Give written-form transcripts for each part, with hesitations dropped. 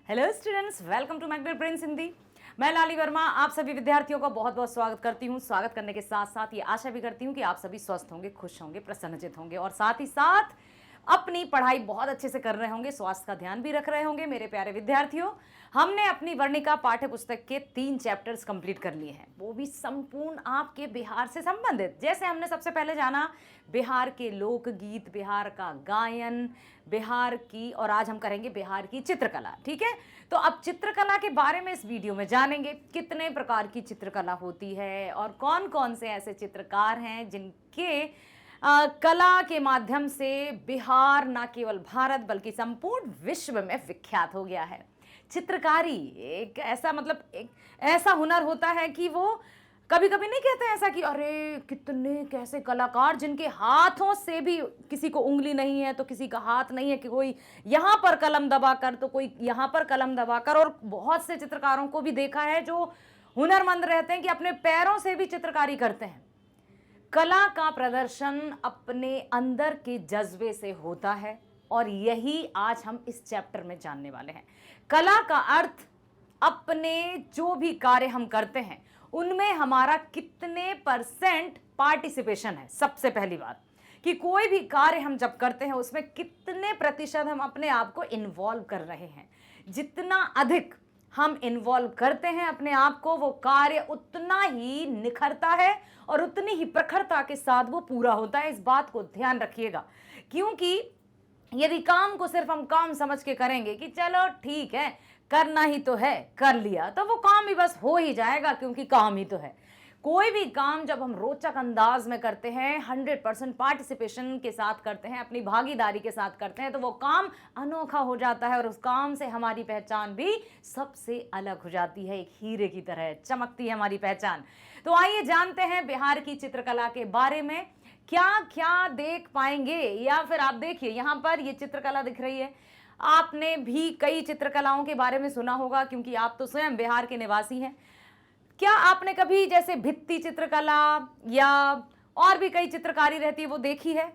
Hello students, welcome to Magnet Brains Hindi. मैं लाली वर्मा आप सभी विद्यार्थियों का बहुत बहुत स्वागत करती हूँ। स्वागत करने के साथ साथ ये आशा भी करती हूँ कि आप सभी स्वस्थ होंगे, खुश होंगे, प्रसन्नचित होंगे और साथ ही साथ अपनी पढ़ाई बहुत अच्छे से कर रहे होंगे, स्वास्थ्य का ध्यान भी रख रहे होंगे। मेरे प्यारे विद्यार्थियों, हमने अपनी वर्णिका पाठ्य पुस्तक के 3 चैप्टर्स कंप्लीट कर लिए हैं, वो भी संपूर्ण आपके बिहार से संबंधित। जैसे हमने सबसे पहले जाना बिहार के लोकगीत, बिहार का गायन, बिहार की, और आज हम करेंगे बिहार की चित्रकला। ठीक है, तो अब चित्रकला के बारे में इस वीडियो में जानेंगे। कितने प्रकार की चित्रकला होती है और कौन कौन से ऐसे चित्रकार हैं जिनके कला के माध्यम से बिहार न केवल भारत बल्कि संपूर्ण विश्व में विख्यात हो गया है। चित्रकारी एक ऐसा एक ऐसा हुनर होता है कि वो कभी कभी नहीं कहते ऐसा कि अरे कितने कैसे कलाकार जिनके हाथों से भी किसी को उंगली नहीं है, तो किसी का हाथ नहीं है कि कोई यहाँ पर कलम दबाकर, तो कोई यहाँ पर कलम दबाकर। और बहुत से चित्रकारों को भी देखा है जो हुनरमंद रहते हैं कि अपने पैरों से भी चित्रकारी करते हैं। कला का प्रदर्शन अपने अंदर के जज्बे से होता है और यही आज हम इस चैप्टर में जानने वाले हैं। कला का अर्थ अपने जो भी कार्य हम करते हैं उनमें हमारा कितने % पार्टिसिपेशन है। सबसे पहली बात कि कोई भी कार्य हम जब करते हैं उसमें कितने % हम अपने आप को इन्वॉल्व कर रहे हैं। जितना अधिक हम इन्वॉल्व करते हैं अपने आप को, वो कार्य उतना ही निखरता है और उतनी ही प्रखरता के साथ वो पूरा होता है। इस बात को ध्यान रखिएगा, क्योंकि यदि काम को सिर्फ हम काम समझ के करेंगे कि चलो ठीक है करना ही तो है, कर लिया, तो वो काम भी बस हो ही जाएगा क्योंकि काम ही तो है। कोई भी काम जब हम रोचक अंदाज में करते हैं, 100% पार्टिसिपेशन के साथ करते हैं, अपनी भागीदारी के साथ करते हैं, तो वो काम अनोखा हो जाता है और उस काम से हमारी पहचान भी सबसे अलग हो जाती है। एक हीरे की तरह चमकती है हमारी पहचान। तो आइए जानते हैं बिहार की चित्रकला के बारे में क्या क्या देख पाएंगे। या फिर आप देखिए, यहाँ पर ये चित्रकला दिख रही है। आपने भी कई चित्रकलाओं के बारे में सुना होगा क्योंकि आप तो स्वयं बिहार के निवासी हैं। क्या आपने कभी जैसे भित्ति चित्रकला या और भी कई चित्रकारी रहती है वो देखी है?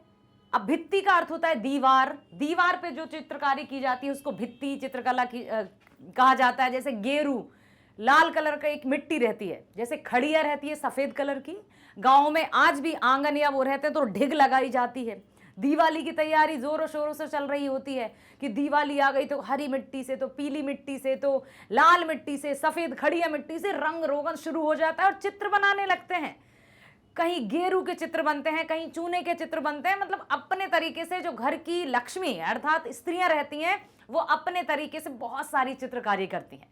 अब भित्ति का अर्थ होता है दीवार। दीवार पे जो चित्रकारी की जाती है उसको भित्ति चित्रकला की कहा जाता है। जैसे गेरू लाल कलर का एक मिट्टी रहती है, जैसे खड़िया रहती है सफेद कलर की। गाँव में आज भी आंगन या वो रहते हैं तो ढिग लगाई जाती है। दिवाली की तैयारी जोरों शोरों से चल रही होती है कि दिवाली आ गई, तो हरी मिट्टी से, तो पीली मिट्टी से, तो लाल मिट्टी से, सफेद खड़िया मिट्टी से रंग रोगन शुरू हो जाता है और चित्र बनाने लगते हैं। कहीं गेरू के चित्र बनते हैं, कहीं चूने के चित्र बनते हैं। मतलब अपने तरीके से जो घर की लक्ष्मी अर्थात स्त्रियां रहती हैं वो अपने तरीके से बहुत सारी चित्रकारी करती हैं।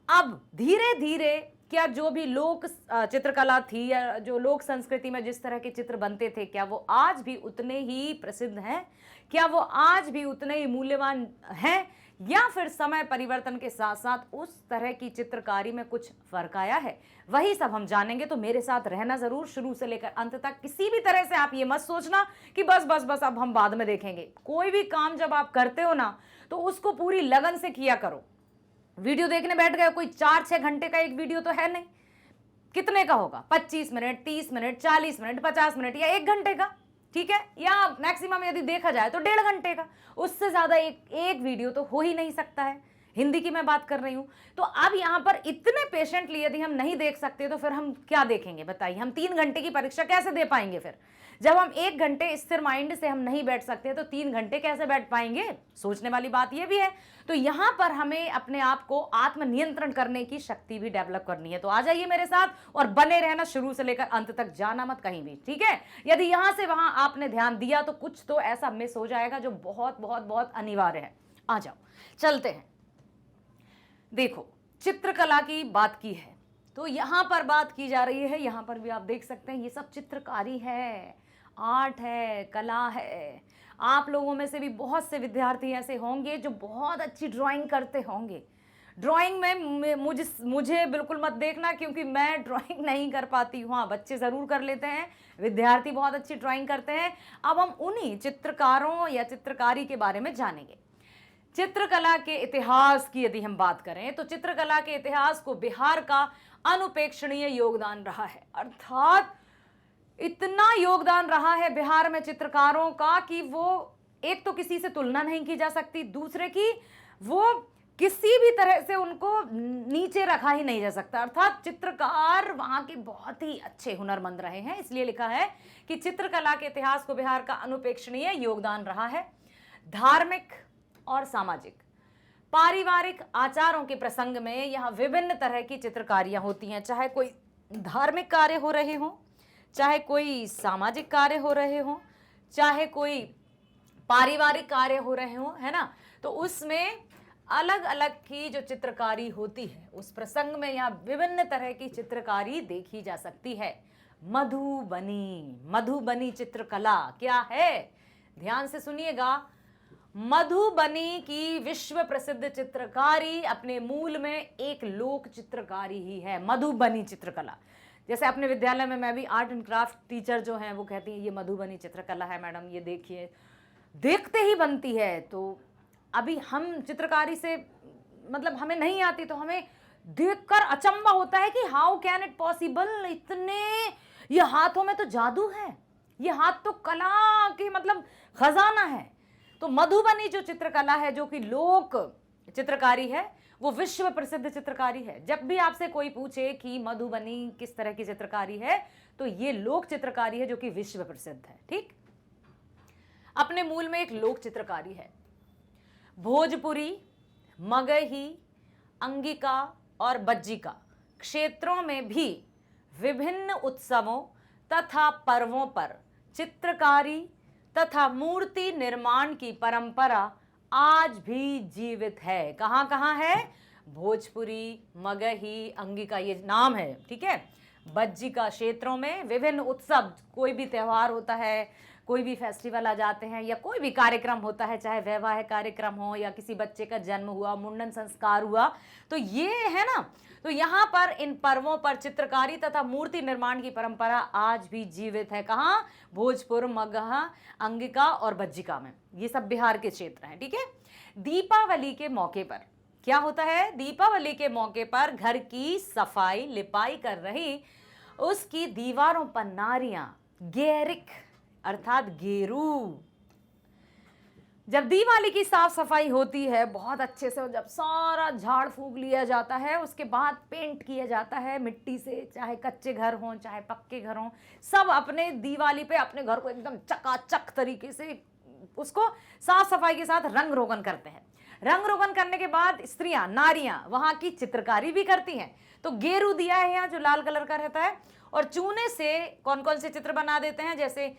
अब धीरे धीरे क्या जो भी लोक चित्रकला थी या जो लोक संस्कृति में जिस तरह के चित्र बनते थे, क्या वो आज भी उतने ही प्रसिद्ध हैं? क्या वो आज भी उतने ही मूल्यवान हैं, या फिर समय परिवर्तन के साथ साथ उस तरह की चित्रकारी में कुछ फर्क आया है? वही सब हम जानेंगे। तो मेरे साथ रहना जरूर, शुरू से लेकर अंत तक। किसी भी तरह से आप ये मत सोचना कि बस बस बस अब हम बाद में देखेंगे। कोई भी काम जब आप करते हो ना, तो उसको पूरी लगन से किया करो। वीडियो देखने बैठ गए, कोई 4-6 घंटे का एक वीडियो तो है नहीं, कितने का होगा? 25 मिनट, 30 मिनट, 40 मिनट, 50 मिनट या 1 घंटे का, ठीक है, या मैक्सिमम यदि देखा जाए तो 1.5 घंटे का। उससे ज्यादा एक वीडियो तो हो ही नहीं सकता है। हिंदी की मैं बात कर रही हूं। तो अब यहां पर इतने पेशेंटली यदि हम नहीं देख सकते तो फिर हम क्या देखेंगे बताइए? हम 3 घंटे की परीक्षा कैसे दे पाएंगे? फिर जब हम 1 घंटे स्थिर माइंड से हम नहीं बैठ सकते तो 3 घंटे कैसे बैठ पाएंगे? सोचने वाली बात यह भी है। तो यहां पर हमें अपने आप को आत्मनियंत्रण करने की शक्ति भी डेवलप करनी है। तो आ जाइए मेरे साथ और बने रहना, शुरू से लेकर अंत तक, जाना मत कहीं भी, ठीक है? यदि यहां से वहां आपने ध्यान दिया तो कुछ तो ऐसा मिस हो जाएगा जो बहुत बहुत बहुत अनिवार्य है। आ जाओ, चलते हैं। देखो, चित्रकला की बात की है तो यहां पर बात की जा रही है, यहां पर भी आप देख सकते हैं ये सब चित्रकारी है, आर्ट है, कला है। आप लोगों में से भी बहुत से विद्यार्थी ऐसे होंगे जो बहुत अच्छी ड्राइंग करते होंगे। ड्राइंग में मुझे बिल्कुल मत देखना क्योंकि मैं ड्राइंग नहीं कर पाती हूँ। हाँ, बच्चे ज़रूर कर लेते हैं, विद्यार्थी बहुत अच्छी ड्राइंग करते हैं। अब हम उन्हीं चित्रकारों या चित्रकारी के बारे में जानेंगे। चित्रकला के इतिहास की यदि हम बात करें तो चित्रकला के इतिहास को बिहार का अनुपेक्षणीय योगदान रहा है। अर्थात इतना योगदान रहा है बिहार में चित्रकारों का कि वो एक तो किसी से तुलना नहीं की जा सकती, दूसरे की वो किसी भी तरह से उनको नीचे रखा ही नहीं जा सकता। अर्थात चित्रकार वहां के बहुत ही अच्छे हुनरमंद रहे हैं, इसलिए लिखा है कि चित्रकला के इतिहास को बिहार का अनुपेक्षणीय योगदान रहा है। धार्मिक और सामाजिक पारिवारिक आचारों के प्रसंग में यहाँ विभिन्न तरह की चित्रकारियां होती हैं, चाहे कोई धार्मिक कार्य हो रहे हों, चाहे कोई सामाजिक कार्य हो रहे हों, चाहे कोई पारिवारिक कार्य हो रहे हों, है ना। तो उसमें अलग अलग की जो चित्रकारी होती है, उस प्रसंग में यहाँ विभिन्न तरह की चित्रकारी देखी जा सकती है। मधुबनी, मधुबनी चित्रकला क्या है, ध्यान से सुनिएगा। मधुबनी की विश्व प्रसिद्ध चित्रकारी अपने मूल में एक लोक चित्रकारी ही है, मधुबनी चित्रकला। जैसे अपने विद्यालय में मैं भी आर्ट एंड क्राफ्ट टीचर जो हैं वो कहती हैं ये मधुबनी चित्रकला है मैडम, ये देखिए, देखते ही बनती है। तो अभी हम चित्रकारी से मतलब हमें नहीं आती, तो हमें देखकर अचंभा होता है कि हाउ कैन इट पॉसिबल, इतने ये हाथों में तो जादू है, ये हाथ तो कला की मतलब खजाना है। तो मधुबनी जो चित्रकला है, जो कि लोक चित्रकारी है, वो विश्व प्रसिद्ध चित्रकारी है। जब भी आपसे कोई पूछे कि मधुबनी किस तरह की चित्रकारी है, तो ये लोक चित्रकारी है जो कि विश्व प्रसिद्ध है। ठीक, अपने मूल में एक लोक चित्रकारी है। भोजपुरी, मगही, अंगिका और बज्जिका क्षेत्रों में भी विभिन्न उत्सवों तथा पर्वों पर चित्रकारी तथा मूर्ति निर्माण की परंपरा आज भी जीवित है। कहाँ कहाँ है? भोजपुरी, मगही, अंगिका, ये नाम है, ठीक है। बज्जिका क्षेत्रों में विभिन्न उत्सव, कोई भी त्यौहार होता है, कोई भी फेस्टिवल आ जाते हैं, या कोई भी कार्यक्रम होता है, चाहे वैवाहिक कार्यक्रम हो या किसी बच्चे का जन्म हुआ, मुंडन संस्कार हुआ, तो ये है ना, तो यहाँ पर इन पर्वों पर चित्रकारी तथा मूर्ति निर्माण की परंपरा आज भी जीवित है। कहाँ? भोजपुर, मगहा, अंगिका और बज्जिका में। ये सब बिहार के क्षेत्र हैं, ठीक है। दीपावली के मौके पर क्या होता है? दीपावली के मौके पर घर की सफाई लिपाई कर रही उसकी दीवारों पर नारियां गेरिक अर्थात गेरू, जब दिवाली की साफ सफाई होती है बहुत अच्छे से, जब सारा झाड़ फूंक लिया जाता है, उसके बाद पेंट किया जाता है मिट्टी से, चाहे कच्चे घर हों चाहे पक्के घर हों, सब अपने दिवाली पे अपने घर को एकदम चकाचक तरीके से उसको साफ सफाई के साथ रंग रोगन करते हैं। रंग रोगन करने के बाद स्त्रियां, नारियां वहां की चित्रकारी भी करती हैं। तो गेरू दिया है यहाँ जो लाल कलर का रहता है, और चूने से कौन कौन से चित्र बना देते हैं, जैसे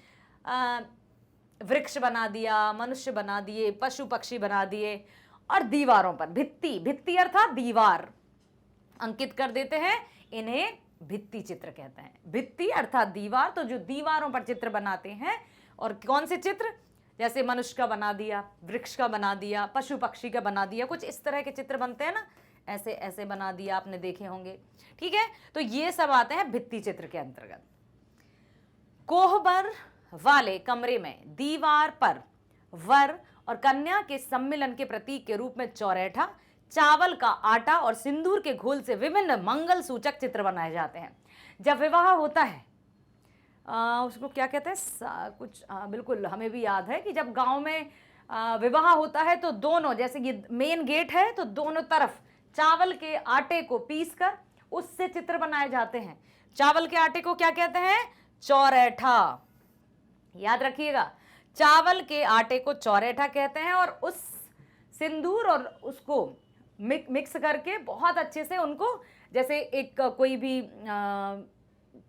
वृक्ष बना दिया, मनुष्य बना दिए, पशु पक्षी बना दिए, और दीवारों पर भित्ति, भित्ति अर्थात दीवार अंकित कर देते हैं। इन्हें भित्ति चित्र कहते हैं। भित्ति अर्थात दीवार, तो जो दीवारों पर चित्र बनाते हैं, और कौन से चित्र, जैसे मनुष्य का बना दिया, वृक्ष का बना दिया, पशु पक्षी का बना दिया, कुछ इस तरह के चित्र बनते हैं ना, ऐसे ऐसे बना दिया, आपने देखे होंगे, ठीक है। तो ये सब आते हैं भित्ति चित्र के अंतर्गत। कोहबर वाले कमरे में दीवार पर वर और कन्या के सम्मिलन के प्रतीक के रूप में चौरेठा, चावल का आटा और सिंदूर के घोल से विभिन्न मंगल सूचक चित्र बनाए जाते हैं। जब विवाह होता है उसको क्या कहते हैं, कुछ बिल्कुल हमें भी याद है कि जब गांव में विवाह होता है तो दोनों, जैसे ये मेन गेट है तो दोनों तरफ चावल के आटे को पीसकर उससे चित्र बनाए जाते हैं। चावल के आटे को क्या कहते हैं? चौरेठा। याद रखिएगा, चावल के आटे को चौरेठा कहते हैं, और उस सिंदूर और उसको मिक्स करके बहुत अच्छे से उनको, जैसे एक कोई भी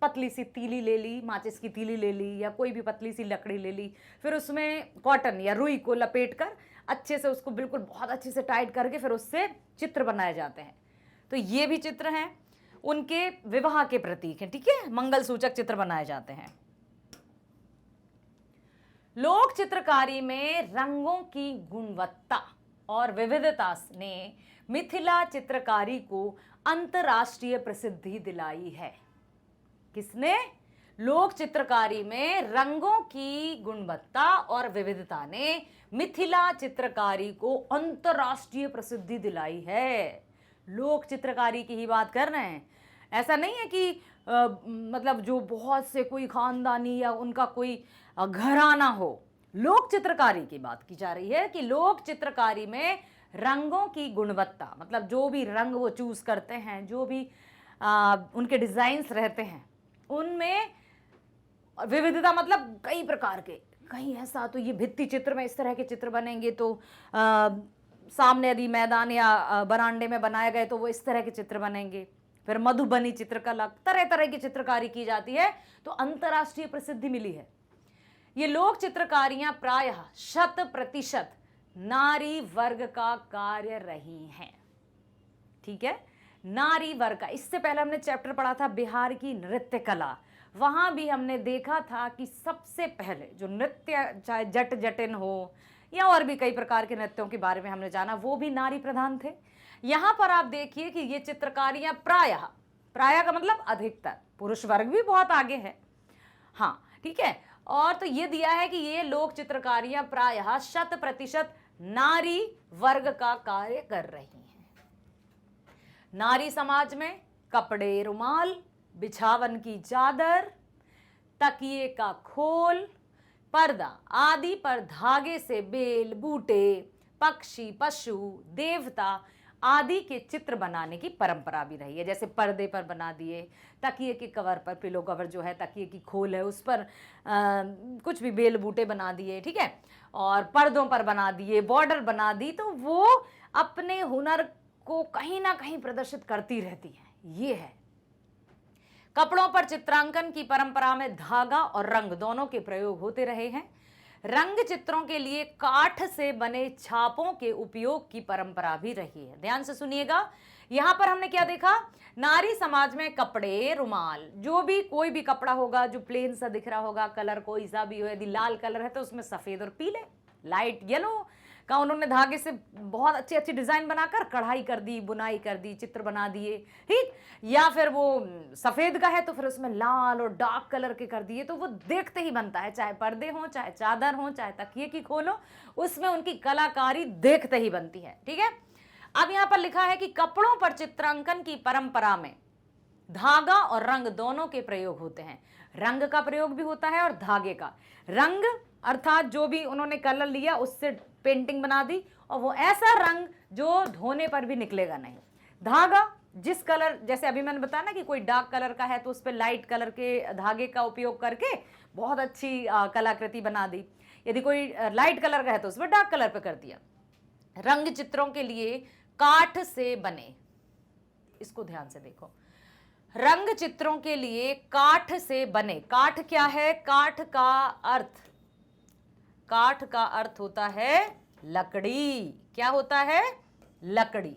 पतली सी तीली ले ली, माचिस की तीली ले ली, या कोई भी पतली सी लकड़ी ले ली, फिर उसमें कॉटन या रुई को लपेटकर अच्छे से उसको बिल्कुल बहुत अच्छे से टाइट करके फिर उससे चित्र बनाए जाते हैं। तो ये भी चित्र हैं, उनके विवाह के प्रतीक हैं, ठीक है, मंगल सूचक चित्र बनाए जाते हैं। लोक चित्रकारी में रंगों की गुणवत्ता और विविधता ने मिथिला चित्रकारी को अंतर्राष्ट्रीय प्रसिद्धि दिलाई है। किसने? लोक चित्रकारी में रंगों की गुणवत्ता और विविधता ने मिथिला चित्रकारी को अंतर्राष्ट्रीय प्रसिद्धि दिलाई है। लोक चित्रकारी की ही बात कर रहे हैं, ऐसा नहीं है कि मतलब जो बहुत से कोई खानदानी या उनका कोई घराना हो। लोक चित्रकारी की बात की जा रही है कि लोक चित्रकारी में रंगों की गुणवत्ता, मतलब जो भी रंग वो चूज करते हैं, जो भी उनके डिजाइन्स रहते हैं, उनमें विविधता, मतलब कई प्रकार के, कहीं ऐसा तो ये भित्ति चित्र में इस तरह के चित्र बनेंगे, तो सामने यदि मैदान या बरामदे में बनाए गए तो वो इस तरह के चित्र बनेंगे। फिर मधुबनी चित्रकला, तरह तरह की चित्रकारी की जाती है, तो अंतर्राष्ट्रीय प्रसिद्धि मिली है। ये लोक चित्रकारियां प्रायः 100% नारी वर्ग का कार्य रही हैं। ठीक है, नारी वर्ग का। इससे पहले हमने चैप्टर पढ़ा था बिहार की नृत्य कला, वहां भी हमने देखा था कि सबसे पहले जो नृत्य, चाहे जट जटिन हो या और भी कई प्रकार के नृत्यों के बारे में हमने जाना, वो भी नारी प्रधान थे। यहां पर आप देखिए कि ये चित्रकारियां प्रायः, प्रायः का मतलब अधिकतर, पुरुष वर्ग भी बहुत आगे है, हाँ ठीक है। और तो ये दिया है कि ये लोक चित्रकारियां प्रायः 100% नारी वर्ग का कार्य कर रही हैं। नारी समाज में कपड़े, रुमाल, बिछावन की चादर, तकिए का खोल, पर्दा आदि पर धागे से बेल, बूटे, पक्षी, पशु, देवता आदि के चित्र बनाने की परंपरा भी रही है। जैसे पर्दे पर बना दिए, तकिए के कवर पर, पिलो कवर जो है, तकिए की खोल है, उस पर कुछ भी बेल बूटे बना दिए, ठीक है, और पर्दों पर बना दिए, बॉर्डर बना दी, तो वो अपने हुनर को कहीं ना कहीं प्रदर्शित करती रहती है। ये है। कपड़ों पर चित्रांकन की परंपरा में धागा और रंग दोनों के प्रयोग होते रहे हैं। रंग चित्रों के लिए काठ से बने छापों के उपयोग की परंपरा भी रही है। ध्यान से सुनिएगा, यहां पर हमने क्या देखा, नारी समाज में कपड़े, रुमाल, जो भी कोई भी कपड़ा होगा जो प्लेन सा दिख रहा होगा, कलर कोई सा भी हो, यदि लाल कलर है तो उसमें सफेद और पीले, लाइट येलो का उन्होंने धागे से बहुत अच्छी अच्छी डिजाइन बनाकर कढ़ाई कर दी, बुनाई कर दी, चित्र बना दिए, ठीक। या फिर वो सफेद का है तो फिर उसमें लाल और डार्क कलर के कर दिए, तो वो देखते ही बनता है, चाहे पर्दे हो, चाहे चादर हो, चाहे तकिए की खोलो, उसमें उनकी कलाकारी देखते ही बनती है, ठीक है। अब यहां पर लिखा है कि कपड़ों पर चित्रांकन की परंपरा में धागा और रंग दोनों के प्रयोग होते हैं। रंग का प्रयोग भी होता है और धागे का। रंग अर्थात जो भी उन्होंने कलर लिया उससे पेंटिंग बना दी, और वो ऐसा रंग जो धोने पर भी निकलेगा नहीं। धागा, जिस कलर, जैसे अभी मैंने बताया ना कि कोई डार्क कलर का है तो उस पर लाइट कलर के धागे का उपयोग करके बहुत अच्छी कलाकृति बना दी। यदि कोई लाइट कलर का है तो उस पर डार्क कलर पे कर दिया। रंग चित्रों के लिए काठ से बने, इसको ध्यान से देखो, रंग चित्रों के लिए काठ से बने। काठ क्या है? काठ का अर्थ होता है लकड़ी। क्या होता है? लकड़ी।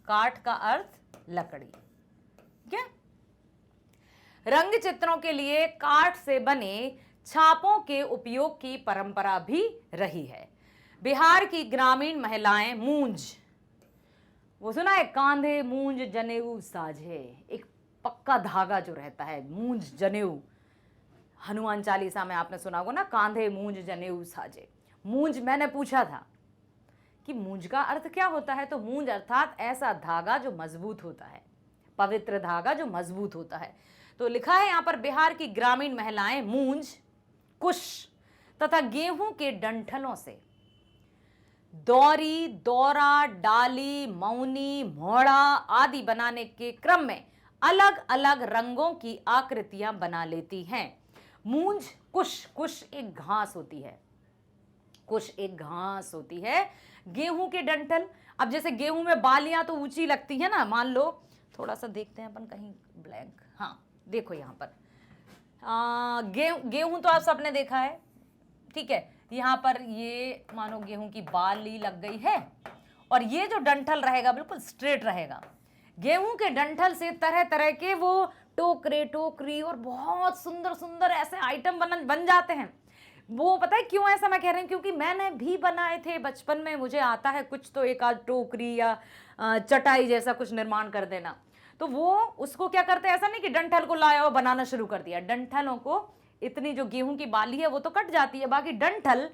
काठ का अर्थ लकड़ी, ठीक है। रंग चित्रों के लिए काठ से बने छापों के उपयोग की परंपरा भी रही है। बिहार की ग्रामीण महिलाएं मूंज, वो सुना है, कांधे मूंज जनेऊ साझे, एक पक्का धागा जो रहता है, मूंज जनेऊ। हनुमान चालीसा में आपने सुना होगा ना, कांधे मूंज जनेऊ साझे। मूंज, मैंने पूछा था कि मूंज का अर्थ क्या होता है, तो मूंज अर्थात ऐसा धागा जो मजबूत होता है, पवित्र धागा जो मजबूत होता है। तो लिखा है यहां पर, बिहार की ग्रामीण महिलाएं मूंज, कुश तथा गेहूं के डंठलों से दौरी, दौरा, डाली, मौनी, मोड़ा आदि बनाने के क्रम में अलग अलग रंगों की आकृतियां बना लेती हैं। मूंज, कुश एक घास होती है, कुश एक घास होती है। गेहूं के डंठल, अब जैसे गेहूं में बालियां तो ऊंची लगती है ना, मान लो, थोड़ा सा देखते हैं अपन कहीं ब्लैंक, हाँ देखो यहां पर गेहूं तो आप सबने देखा है, ठीक है। यहां पर ये मानो गेहूं की बाली लग गई है, और ये जो डंठल रहेगा बिल्कुल स्ट्रेट रहेगा। गेहूं के डंठल से तरह तरह के वो टोकरे, टोकरी और बहुत सुंदर सुंदर ऐसे आइटम बन जाते हैं। वो पता है क्यों ऐसा मैं कह रही हूँ, क्योंकि मैंने भी बनाए थे बचपन में, मुझे आता है कुछ तो, एक आध टोकरी या चटाई जैसा कुछ निर्माण कर देना। तो वो उसको क्या करते हैं, ऐसा नहीं कि डंठल को लाया और बनाना शुरू कर दिया। डंठलों को, इतनी जो गेहूं की बाली है वो तो कट जाती है, बाकी डंठल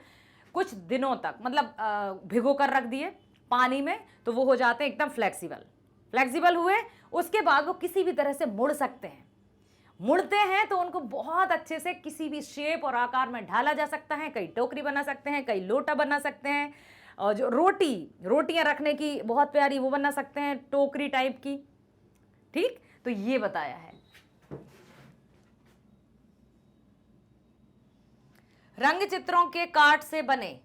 कुछ दिनों तक मतलब भिगो कर रख दिए पानी में, तो वो हो जाते हैं एकदम फ्लेक्सिबल हुए। उसके बाद वो किसी भी तरह से मुड़ सकते हैं। मुड़ते हैं तो उनको बहुत अच्छे से किसी भी शेप और आकार में ढाला जा सकता है। कई टोकरी बना सकते हैं, कई लोटा बना सकते हैं, और जो रोटियां रखने की बहुत प्यारी वो बना सकते हैं, टोकरी टाइप की। ठीक, तो ये बताया है। रंग चित्रों के काट से बने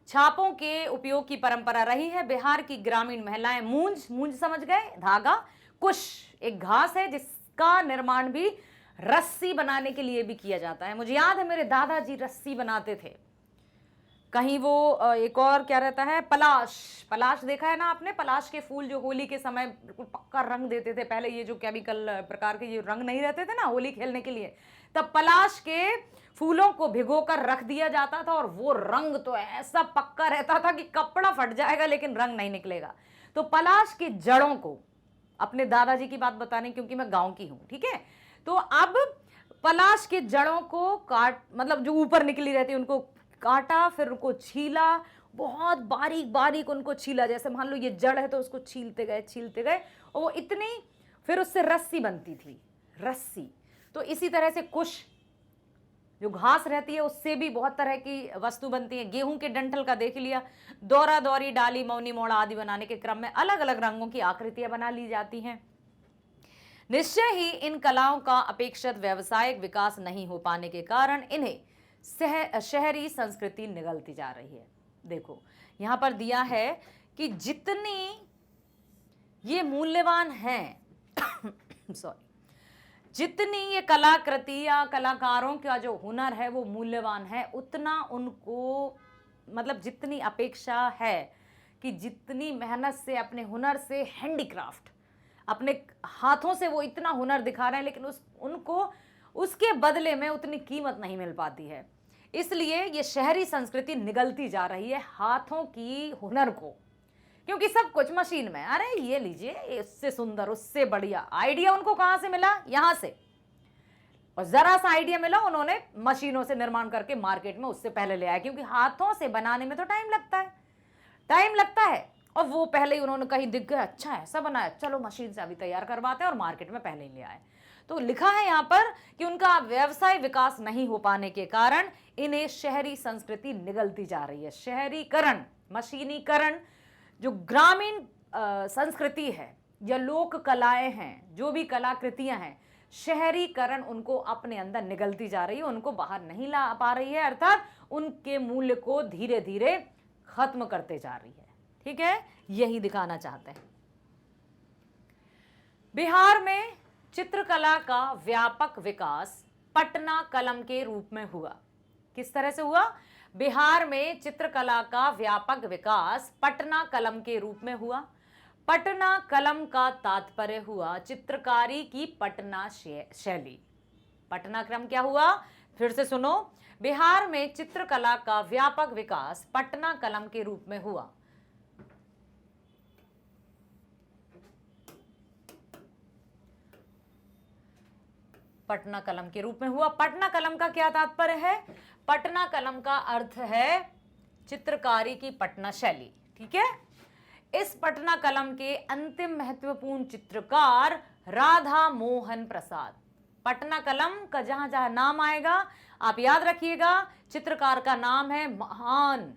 छापों के उपयोग की परंपरा रही है। बिहार की ग्रामीण महिलाएं मूंज समझ गए, धागा, कुश एक घास है जिसका निर्माण भी रस्सी बनाने के लिए भी किया जाता है। मुझे याद है मेरे दादाजी रस्सी बनाते थे। कहीं वो एक और क्या रहता है, पलाश देखा है ना आपने, पलाश के फूल जो होली के समय बिल्कुल पक्का रंग देते थे। पहले ये जो केमिकल प्रकार के ये रंग नहीं रहते थे ना होली खेलने के लिए, तब पलाश के फूलों को भिगोकर रख दिया जाता था और वो रंग तो ऐसा पक्का रहता था कि कपड़ा फट जाएगा लेकिन रंग नहीं निकलेगा। तो पलाश की जड़ों को, अपने दादाजी की बात बताने क्योंकि मैं गांव की हूं, ठीक है, तो अब पलाश के जड़ों को काट, मतलब जो ऊपर निकली रहती है उनको काटा, फिर उनको छीला, बहुत बारीक बारीक उनको छीला। जैसे मान लो ये जड़ है तो उसको छीलते गए और वो इतनी, फिर उससे रस्सी बनती थी, रस्सी। तो इसी तरह से कुश जो घास रहती है उससे भी बहुत तरह की वस्तु बनती है। गेहूं के डंठल का देख लिया, दौरा दौरी, डाली, मौनी, मोड़ा आदि बनाने के क्रम में अलग अलग रंगों की आकृतियां बना ली जाती हैं। निश्चय ही इन कलाओं का अपेक्षित व्यावसायिक विकास नहीं हो पाने के कारण इन्हें शहरी संस्कृति निगलती जा रही है। देखो यहां पर दिया है कि जितनी ये मूल्यवान हैं सॉरी, जितनी ये कलाकृति या कलाकारों का जो हुनर है वो मूल्यवान है, उतना उनको, मतलब जितनी अपेक्षा है कि जितनी मेहनत से, अपने हुनर से, हैंडीक्राफ्ट, अपने हाथों से वो इतना हुनर दिखा रहे हैं, लेकिन उनको उसके बदले में उतनी कीमत नहीं मिल पाती है। इसलिए ये शहरी संस्कृति निगलती जा रही है हाथों की हुनर को, क्योंकि सब कुछ मशीन में। अरे ये लीजिए, इससे सुंदर, उससे बढ़िया। आइडिया उनको कहां से मिला? यहां से। और जरा सा आइडिया मिला, उन्होंने मशीनों से निर्माण करके मार्केट में उससे पहले ले आया, क्योंकि हाथों से बनाने में तो टाइम लगता है। और वो पहले ही उन्होंने कहीं दिख गया, अच्छा ऐसा बनाया, चलो मशीन से अभी तैयार करवाते हैं, और मार्केट में पहले ही ले आए। तो लिखा है यहां पर कि उनका व्यवसाय विकास नहीं हो पाने के कारण इन्हें शहरी संस्कृति निगलती जा रही है। शहरीकरण, मशीनीकरण, जो ग्रामीण संस्कृति है या लोक कलाएं हैं, जो भी कलाकृतियां हैं, शहरीकरण उनको अपने अंदर निगलती जा रही है, उनको बाहर नहीं ला पा रही है, अर्थात उनके मूल्य को धीरे धीरे खत्म करते जा रही है। ठीक है, यही दिखाना चाहते हैं। बिहार में चित्रकला का व्यापक विकास पटना कलम के रूप में हुआ। किस तरह से हुआ? बिहार में चित्रकला का व्यापक विकास पटना कलम के रूप में हुआ। पटना कलम का तात्पर्य हुआ चित्रकारी की पटना शैली। पटना क्रम क्या हुआ? फिर से सुनो, बिहार में चित्रकला का व्यापक विकास पटना कलम के रूप में हुआ। पटना कलम के रूप में हुआ। पटना कलम का क्या तात्पर्य है? पटना कलम का अर्थ है चित्रकारी की पटना शैली। ठीक है, इस पटना कलम के अंतिम महत्वपूर्ण चित्रकार राधा मोहन प्रसाद। पटना कलम का जहां जहां नाम आएगा आप याद रखिएगा, चित्रकार का नाम है महान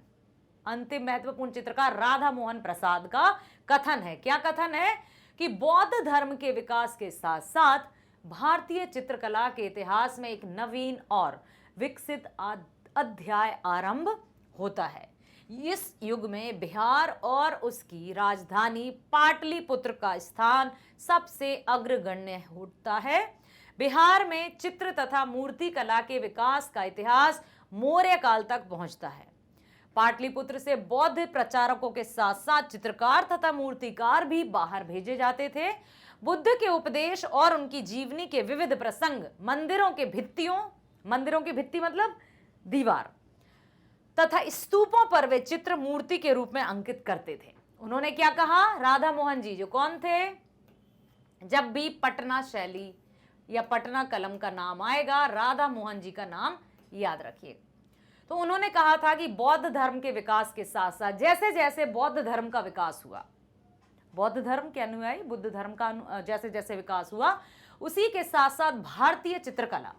अंतिम महत्वपूर्ण चित्रकार राधा मोहन प्रसाद का कथन है। क्या कथन है? कि बौद्ध धर्म के विकास के साथ साथ भारतीय चित्रकला के इतिहास में एक नवीन और विकसित अध्याय आरंभ होता है। इस युग में बिहार और उसकी राजधानी पाटलिपुत्र का स्थान सबसे अग्रगण्य होता है। बिहार में चित्र तथा मूर्ति कला के विकास का इतिहास मौर्य काल तक पहुंचता है। पाटलिपुत्र से बौद्ध प्रचारकों के साथ साथ चित्रकार तथा मूर्तिकार भी बाहर भेजे जाते थे। बुद्ध के उपदेश और उनकी जीवनी के विविध प्रसंग मंदिरों की भित्ति मतलब दीवार तथा स्तूपों पर वे चित्र मूर्ति के रूप में अंकित करते थे। उन्होंने क्या कहा? राधा मोहन जी जो कौन थे? जब भी पटना शैली या पटना कलम का नाम आएगा, राधा मोहन जी का नाम याद रखिए। तो उन्होंने कहा था कि बौद्ध धर्म के विकास के साथ साथ जैसे जैसे बौद्ध धर्म का विकास हुआ, बौद्ध धर्म के अनुयायी बुद्ध धर्म का जैसे जैसे विकास हुआ, उसी के साथ साथ भारतीय चित्रकला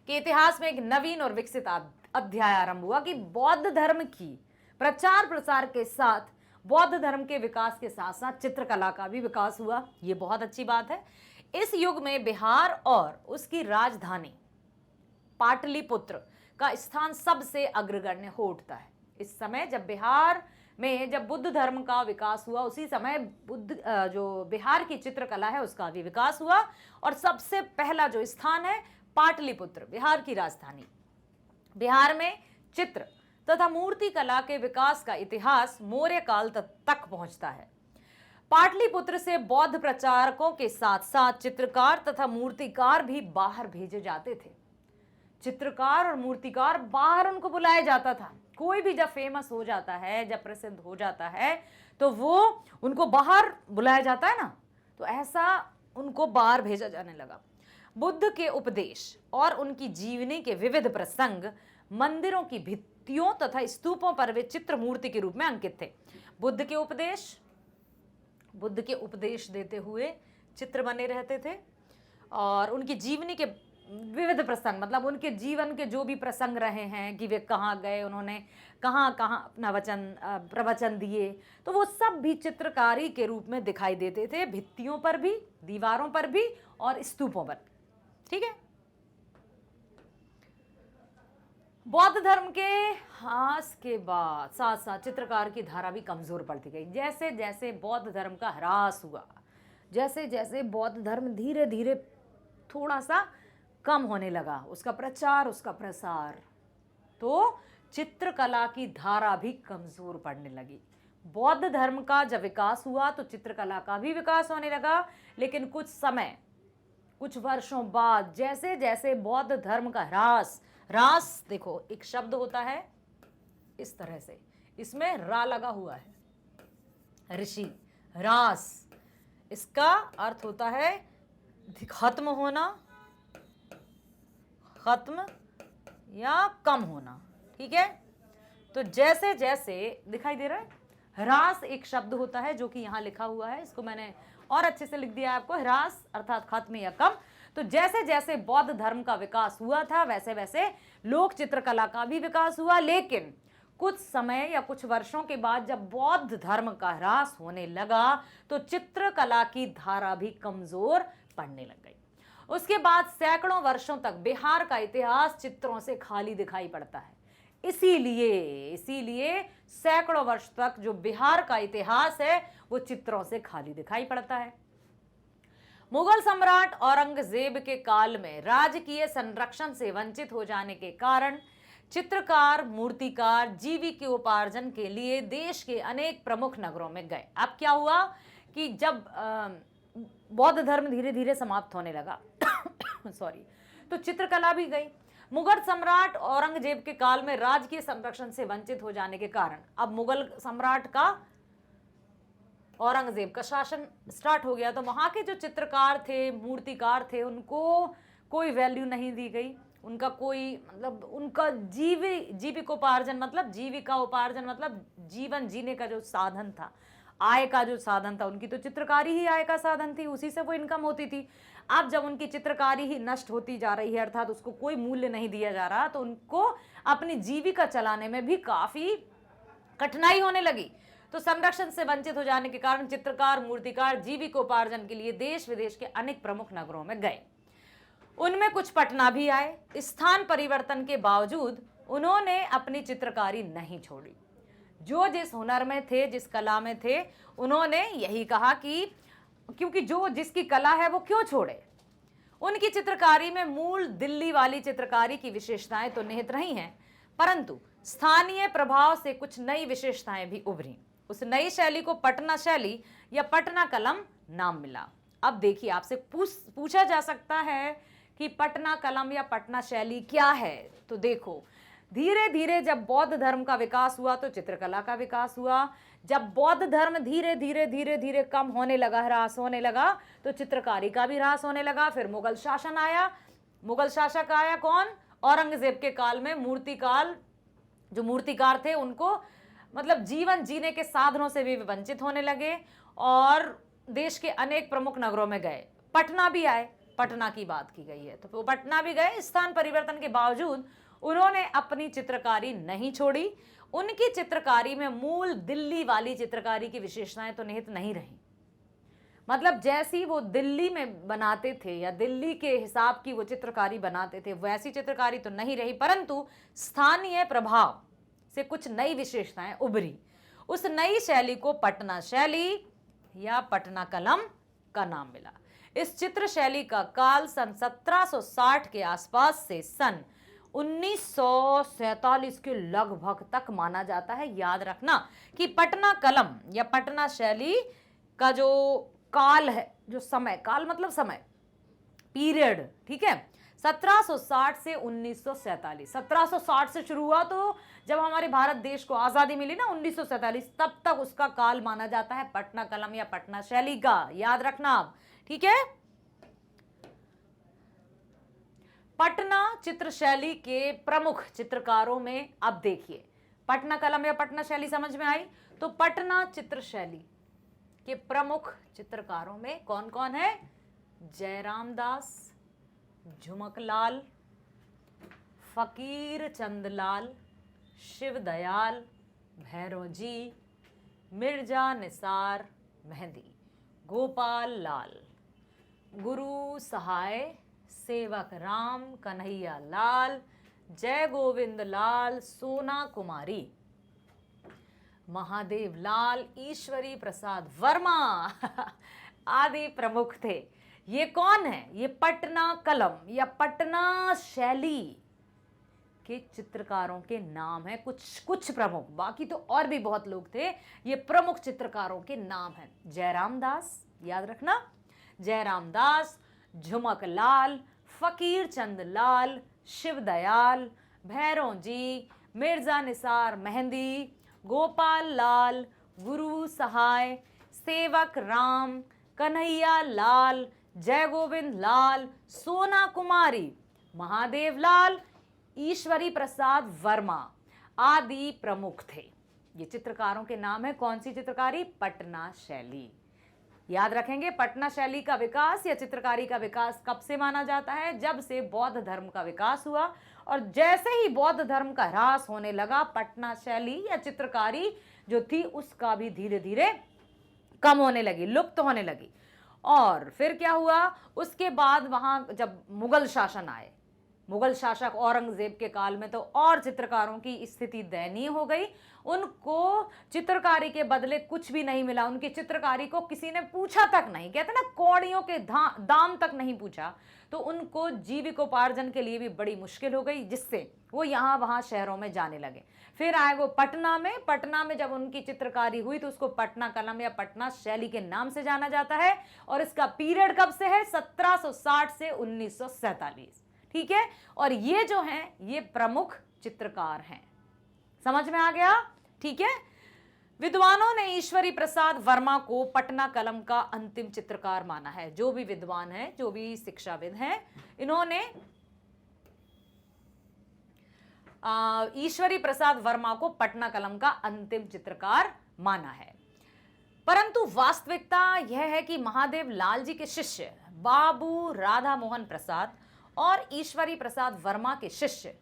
के इतिहास में एक नवीन और विकसित अध्याय आरंभ हुआ कि बौद्ध धर्म की प्रचार प्रसार के साथ बौद्ध धर्म के विकास के साथ साथ चित्रकला का भी विकास हुआ। ये बहुत अच्छी बात है। इस युग में बिहार और उसकी राजधानी पाटलिपुत्र का स्थान सबसे अग्रगण्य हो उठता है। इस समय जब बिहार में जब बुद्ध धर्म का विकास हुआ, उसी समय जो बिहार की चित्रकला है उसका भी विकास हुआ और सबसे पहला जो स्थान है पाटलिपुत्र, बिहार की राजधानी। बिहार में चित्र तथा मूर्ति कला के विकास का इतिहास मौर्य काल तक पहुंचता है। पाटलिपुत्र से बौद्ध प्रचारकों के साथ साथ चित्रकार तथा मूर्तिकार भी बाहर भेजे जाते थे। चित्रकार और मूर्तिकार बाहर उनको बुलाया जाता था। कोई भी जब फेमस हो जाता है, जब प्रसिद्ध हो जाता है, तो वो उनको बाहर बुलाया जाता है ना, तो ऐसा उनको बाहर भेजा जाने लगा। बुद्ध के उपदेश और उनकी जीवनी के विविध प्रसंग मंदिरों की भित्तियों तथा स्तूपों पर वे चित्र मूर्ति के रूप में अंकित थे। बुद्ध के उपदेश देते हुए चित्र बने रहते थे और उनकी जीवनी के विविध प्रसंग, मतलब उनके जीवन के जो भी प्रसंग रहे हैं कि वे कहाँ गए, उन्होंने कहाँ कहाँ अपना प्रवचन दिए, तो वो सब भी चित्रकारी के रूप में दिखाई देते थे, भित्तियों पर भी, दीवारों पर भी और स्तूपों पर। ठीक है। बौद्ध धर्म के ह्रास के बाद साथ साथ चित्रकार की धारा भी कमजोर पड़ती गई। जैसे जैसे बौद्ध धर्म का ह्रास हुआ, जैसे जैसे बौद्ध धर्म धीरे धीरे थोड़ा सा कम होने लगा, उसका प्रचार, उसका प्रसार, तो चित्रकला की धारा भी कमजोर पड़ने लगी। बौद्ध धर्म का जब विकास हुआ तो चित्रकला का भी विकास होने लगा, लेकिन कुछ वर्षों बाद जैसे जैसे बौद्ध धर्म का ह्रास देखो, एक शब्द होता है इस तरह से, इसमें रा लगा हुआ है, ऋषि, ह्रास, इसका अर्थ होता है खत्म होना, खत्म या कम होना। ठीक है। तो जैसे जैसे दिखाई दे रहा है, ह्रास एक शब्द होता है जो कि यहाँ लिखा हुआ है, इसको मैंने और अच्छे से लिख दिया है आपको, ह्रास अर्थात खत्म या कम। तो जैसे जैसे बौद्ध धर्म का विकास हुआ था वैसे वैसे लोक चित्रकला का भी विकास हुआ, लेकिन कुछ समय या कुछ वर्षों के बाद जब बौद्ध धर्म का ह्रास होने लगा तो चित्रकला की धारा भी कमजोर पड़ने लग गई। उसके बाद सैकड़ों वर्षों तक बिहार का इतिहास चित्रों से खाली दिखाई पड़ता है। इसीलिए सैकड़ों वर्ष तक जो बिहार का इतिहास है वो चित्रों से खाली दिखाई पड़ता है। मुगल सम्राट औरंगजेब के काल में राजकीय संरक्षण से वंचित हो जाने के कारण चित्रकार, मूर्तिकार जीविकोपार्जन के लिए देश के अनेक प्रमुख नगरों में गए। अब क्या हुआ कि जब बौद्ध धर्म धीरे धीरे समाप्त होने लगा तो चित्रकला भी गई। मुगल सम्राट औरंगजेब के काल में राजकीय संरक्षण से वंचित हो जाने के कारण अब मुगल सम्राट का, औरंगजेब का शासन स्टार्ट हो गया, तो वहां के जो चित्रकार थे, मूर्तिकार थे, उनको कोई वैल्यू नहीं दी गई। उनका कोई मतलब उनका जीविकोपार्जन मतलब जीविका उपार्जन मतलब जीवन जीने का जो साधन था, आय का जो साधन था, उनकी तो चित्रकारी ही आय का साधन थी, उसी से वो इनकम होती थी। अब जब उनकी चित्रकारी ही नष्ट होती जा रही है, अर्थात उसको कोई मूल्य नहीं दिया जा रहा, तो उनको अपनी जीविका चलाने में भी काफी कठिनाई होने लगी। तो संरक्षण से वंचित हो जाने के कारण चित्रकार, मूर्तिकार जीविकोपार्जन के लिए देश विदेश के अनेक प्रमुख नगरों में गए। उनमें कुछ पटना भी आए। स्थान परिवर्तन के बावजूद उन्होंने अपनी चित्रकारी नहीं छोड़ी। जो जिस हुनर में थे, जिस कला में थे, उन्होंने यही कहा कि क्योंकि जो जिसकी कला है वो क्यों छोड़े। उनकी चित्रकारी में मूल दिल्ली वाली चित्रकारी की विशेषताएं तो निहित रही हैं, परंतु स्थानीय प्रभाव से कुछ नई विशेषताएं भी उभरी। उस नई शैली को पटना शैली या पटना कलम नाम मिला। अब देखिए, आपसे पूछा जा सकता है कि पटना कलम या पटना शैली क्या है, तो देखो, धीरे धीरे जब बौद्ध धर्म का विकास हुआ तो चित्रकला का विकास हुआ। जब बौद्ध धर्म धीरे धीरे कम होने लगा, ह्रास होने लगा, तो चित्रकारी का भी ह्रास होने लगा। फिर मुगल शासन आया। मुगल शासक आया कौन? औरंगजेब के काल में जो मूर्तिकार थे उनको मतलब जीवन जीने के साधनों से भी वंचित होने लगे और देश के अनेक प्रमुख नगरों में गए। पटना भी आए, पटना की बात की गई है, तो वो पटना भी गए। स्थान परिवर्तन के बावजूद उन्होंने अपनी चित्रकारी नहीं छोड़ी। उनकी चित्रकारी में मूल दिल्ली वाली चित्रकारी की विशेषताएं तो निहित नहीं रही। मतलब जैसी वो दिल्ली में बनाते थे या दिल्ली के हिसाब की वो चित्रकारी बनाते थे वैसी चित्रकारी तो नहीं रही, परंतु स्थानीय प्रभाव से कुछ नई विशेषताएं उभरी। उस नई शैली को पटना शैली या पटना कलम का नाम मिला। इस चित्र शैली का काल सन 1760 के आसपास से सन 1947 के लगभग तक माना जाता है। याद रखना कि पटना कलम या पटना शैली का जो काल है, जो समय, काल मतलब समय, पीरियड, ठीक है, 1760 से 1947। 1760 से शुरू हुआ, तो जब हमारे भारत देश को आजादी मिली ना 1947, तब तक उसका काल माना जाता है पटना कलम या पटना शैली का। याद रखना आप, ठीक है। पटना चित्र शैली के प्रमुख चित्रकारों में अब देखिए, पटना कलम या पटना शैली समझ में आई, तो पटना चित्र शैली के प्रमुख चित्रकारों में कौन कौन है? जयराम दास, झुमकलाल, फकीर चंदलाल, शिव दयाल, भैरोजी, मिर्जा निसार मेहंदी, गोपाल लाल, गुरु सहाय, सेवक राम, कन्हैया लाल, जय गोविंद लाल, सोना कुमारी, महादेव लाल, ईश्वरी प्रसाद वर्मा आदि प्रमुख थे। ये कौन है? ये पटना कलम या पटना शैली के चित्रकारों के नाम है, कुछ प्रमुख, बाकी तो और भी बहुत लोग थे। ये प्रमुख चित्रकारों के नाम हैं। जयराम दास, याद रखना, जयराम दास, झुमक लाल, फकीर चंद लाल, शिव दयाल, भैरों जी, मिर्जा निसार मेहंदी, गोपाल लाल, गुरु सहाय, सेवक राम, कन्हैया लाल, जय गोविंद लाल, सोना कुमारी, महादेव लाल, ईश्वरी प्रसाद वर्मा आदि प्रमुख थे। ये चित्रकारों के नाम है। कौन सी चित्रकारी? पटना शैली। याद रखेंगे, पटना शैली का विकास या चित्रकारी का विकास कब से माना जाता है? जब से बौद्ध धर्म का विकास हुआ, और जैसे ही बौद्ध धर्म का ह्रास होने लगा, पटना शैली या चित्रकारी जो थी उसका भी धीरे धीरे कम होने लगी, लुप्त होने लगी। और फिर क्या हुआ? उसके बाद वहां जब मुगल शासन आए, मुगल शासक औरंगजेब के काल में, तो और चित्रकारों की स्थिति दयनीय हो गई। उनको चित्रकारी के बदले कुछ भी नहीं मिला। उनकी चित्रकारी को किसी ने पूछा तक नहीं, कहते ना कौड़ियों के दाम तक नहीं पूछा। तो उनको जीविकोपार्जन के लिए भी बड़ी मुश्किल हो गई, जिससे वो यहाँ वहाँ शहरों में जाने लगे। फिर आए वो पटना में। पटना में जब उनकी चित्रकारी हुई तो उसको पटना कलम या पटना शैली के नाम से जाना जाता है। और इसका पीरियड कब से है? 1760 से 1947, ठीक है। और ये जो हैं ये प्रमुख चित्रकार हैं। समझ में आ गया? ठीक है। विद्वानों ने ईश्वरी प्रसाद वर्मा को पटना कलम का अंतिम चित्रकार माना है। जो भी विद्वान हैं, जो भी शिक्षाविद हैं, इन्होंने ईश्वरी प्रसाद वर्मा को पटना कलम का अंतिम चित्रकार माना है। परंतु वास्तविकता यह है कि महादेव लाल जी के शिष्य बाबू राधा मोहन प्रसाद और ईश्वरी प्रसाद वर्मा के शिष्य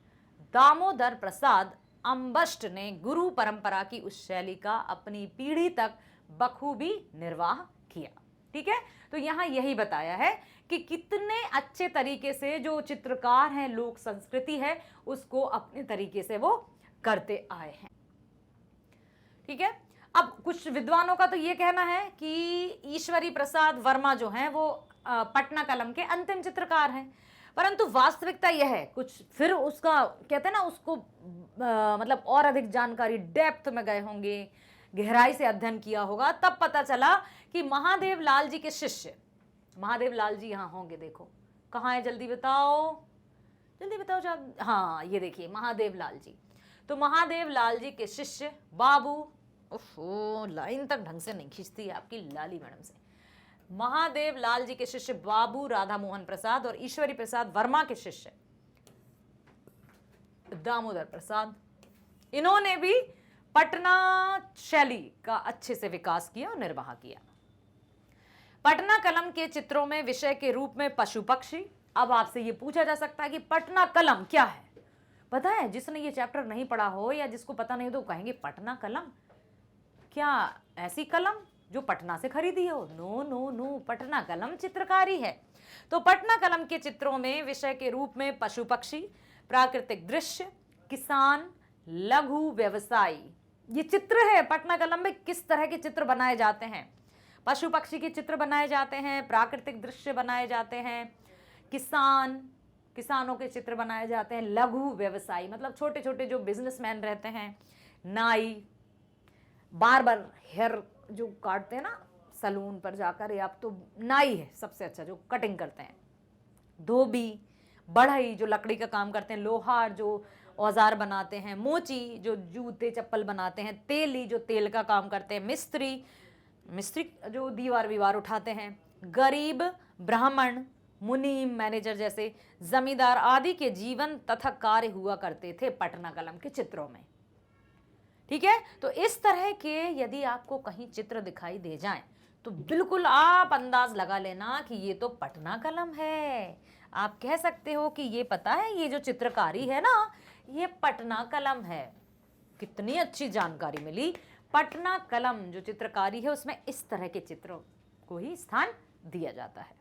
दामोदर प्रसाद अम्बष्ट ने गुरु परंपरा की उस शैली का अपनी पीढ़ी तक बखूबी निर्वाह किया। ठीक है, तो यहां यही बताया है कि कितने अच्छे तरीके से जो चित्रकार हैं, लोक संस्कृति है, उसको अपने तरीके से वो करते आए हैं। ठीक है, अब कुछ विद्वानों का तो ये कहना है कि ईश्वरी प्रसाद वर्मा जो हैं वो पटना कलम के अंतिम चित्रकार हैं। परंतु वास्तविकता यह है, कुछ फिर उसका कहते हैं ना, उसको मतलब और अधिक जानकारी, डेप्थ में गए होंगे, गहराई से अध्ययन किया होगा, तब पता चला कि महादेव लाल जी के शिष्य, महादेव लाल जी यहाँ होंगे, देखो कहाँ है, जल्दी बताओ, जल्दी बताओ। हाँ, ये देखिए महादेव लाल जी। तो महादेव लाल जी के शिष्य बाबू, ओहो लाइन तक ढंग से नहीं खींचती है आपकी लाली मैडम से। महादेव लाल जी के शिष्य बाबू राधा मोहन प्रसाद और ईश्वरी प्रसाद वर्मा के शिष्य दामोदर प्रसाद, इन्होंने भी पटना शैली का अच्छे से विकास किया और निर्वाह किया। पटना कलम के चित्रों में विषय के रूप में पशु पक्षी। अब आपसे यह पूछा जा सकता है कि पटना कलम क्या है? पता है, जिसने ये चैप्टर नहीं पढ़ा हो या जिसको पता नहीं हो तो कहेंगे पटना कलम, क्या ऐसी कलम जो पटना से खरीदी हो? नो नो नो, पटना कलम चित्रकारी है। तो पटना कलम के चित्रों में विषय के रूप में पशु पक्षी, प्राकृतिक दृश्य, किसान, लघु व्यवसायी, ये चित्र है। पटना कलम में किस तरह के चित्र बनाए जाते हैं? पशु पक्षी के चित्र बनाए जाते हैं, प्राकृतिक दृश्य बनाए जाते हैं, किसानों के चित्र बनाए जाते हैं, लघु व्यवसायी मतलब छोटे छोटे जो बिजनेसमैन रहते हैं, नाई, बार्बर हेयर जो काटते हैं ना सलून पर जाकर, या अब तो नाई है सबसे अच्छा जो कटिंग करते हैं, धोबी, बढ़ई जो लकड़ी का काम करते हैं, लोहार जो औजार बनाते हैं, मोची जो जूते चप्पल बनाते हैं, तेली जो तेल का काम करते हैं, मिस्त्री जो दीवार विवार उठाते हैं, गरीब, ब्राह्मण, मुनीम, मैनेजर जैसे जमींदार आदि के जीवन तथा कार्य हुआ करते थे पटना कलम के चित्रों में। ठीक है, तो इस तरह के यदि आपको कहीं चित्र दिखाई दे जाएं तो बिल्कुल आप अंदाज लगा लेना कि ये तो पटना कलम है। आप कह सकते हो कि ये पता है, ये जो चित्रकारी है ना, ये पटना कलम है। कितनी अच्छी जानकारी मिली। पटना कलम जो चित्रकारी है उसमें इस तरह के चित्रों को ही स्थान दिया जाता है।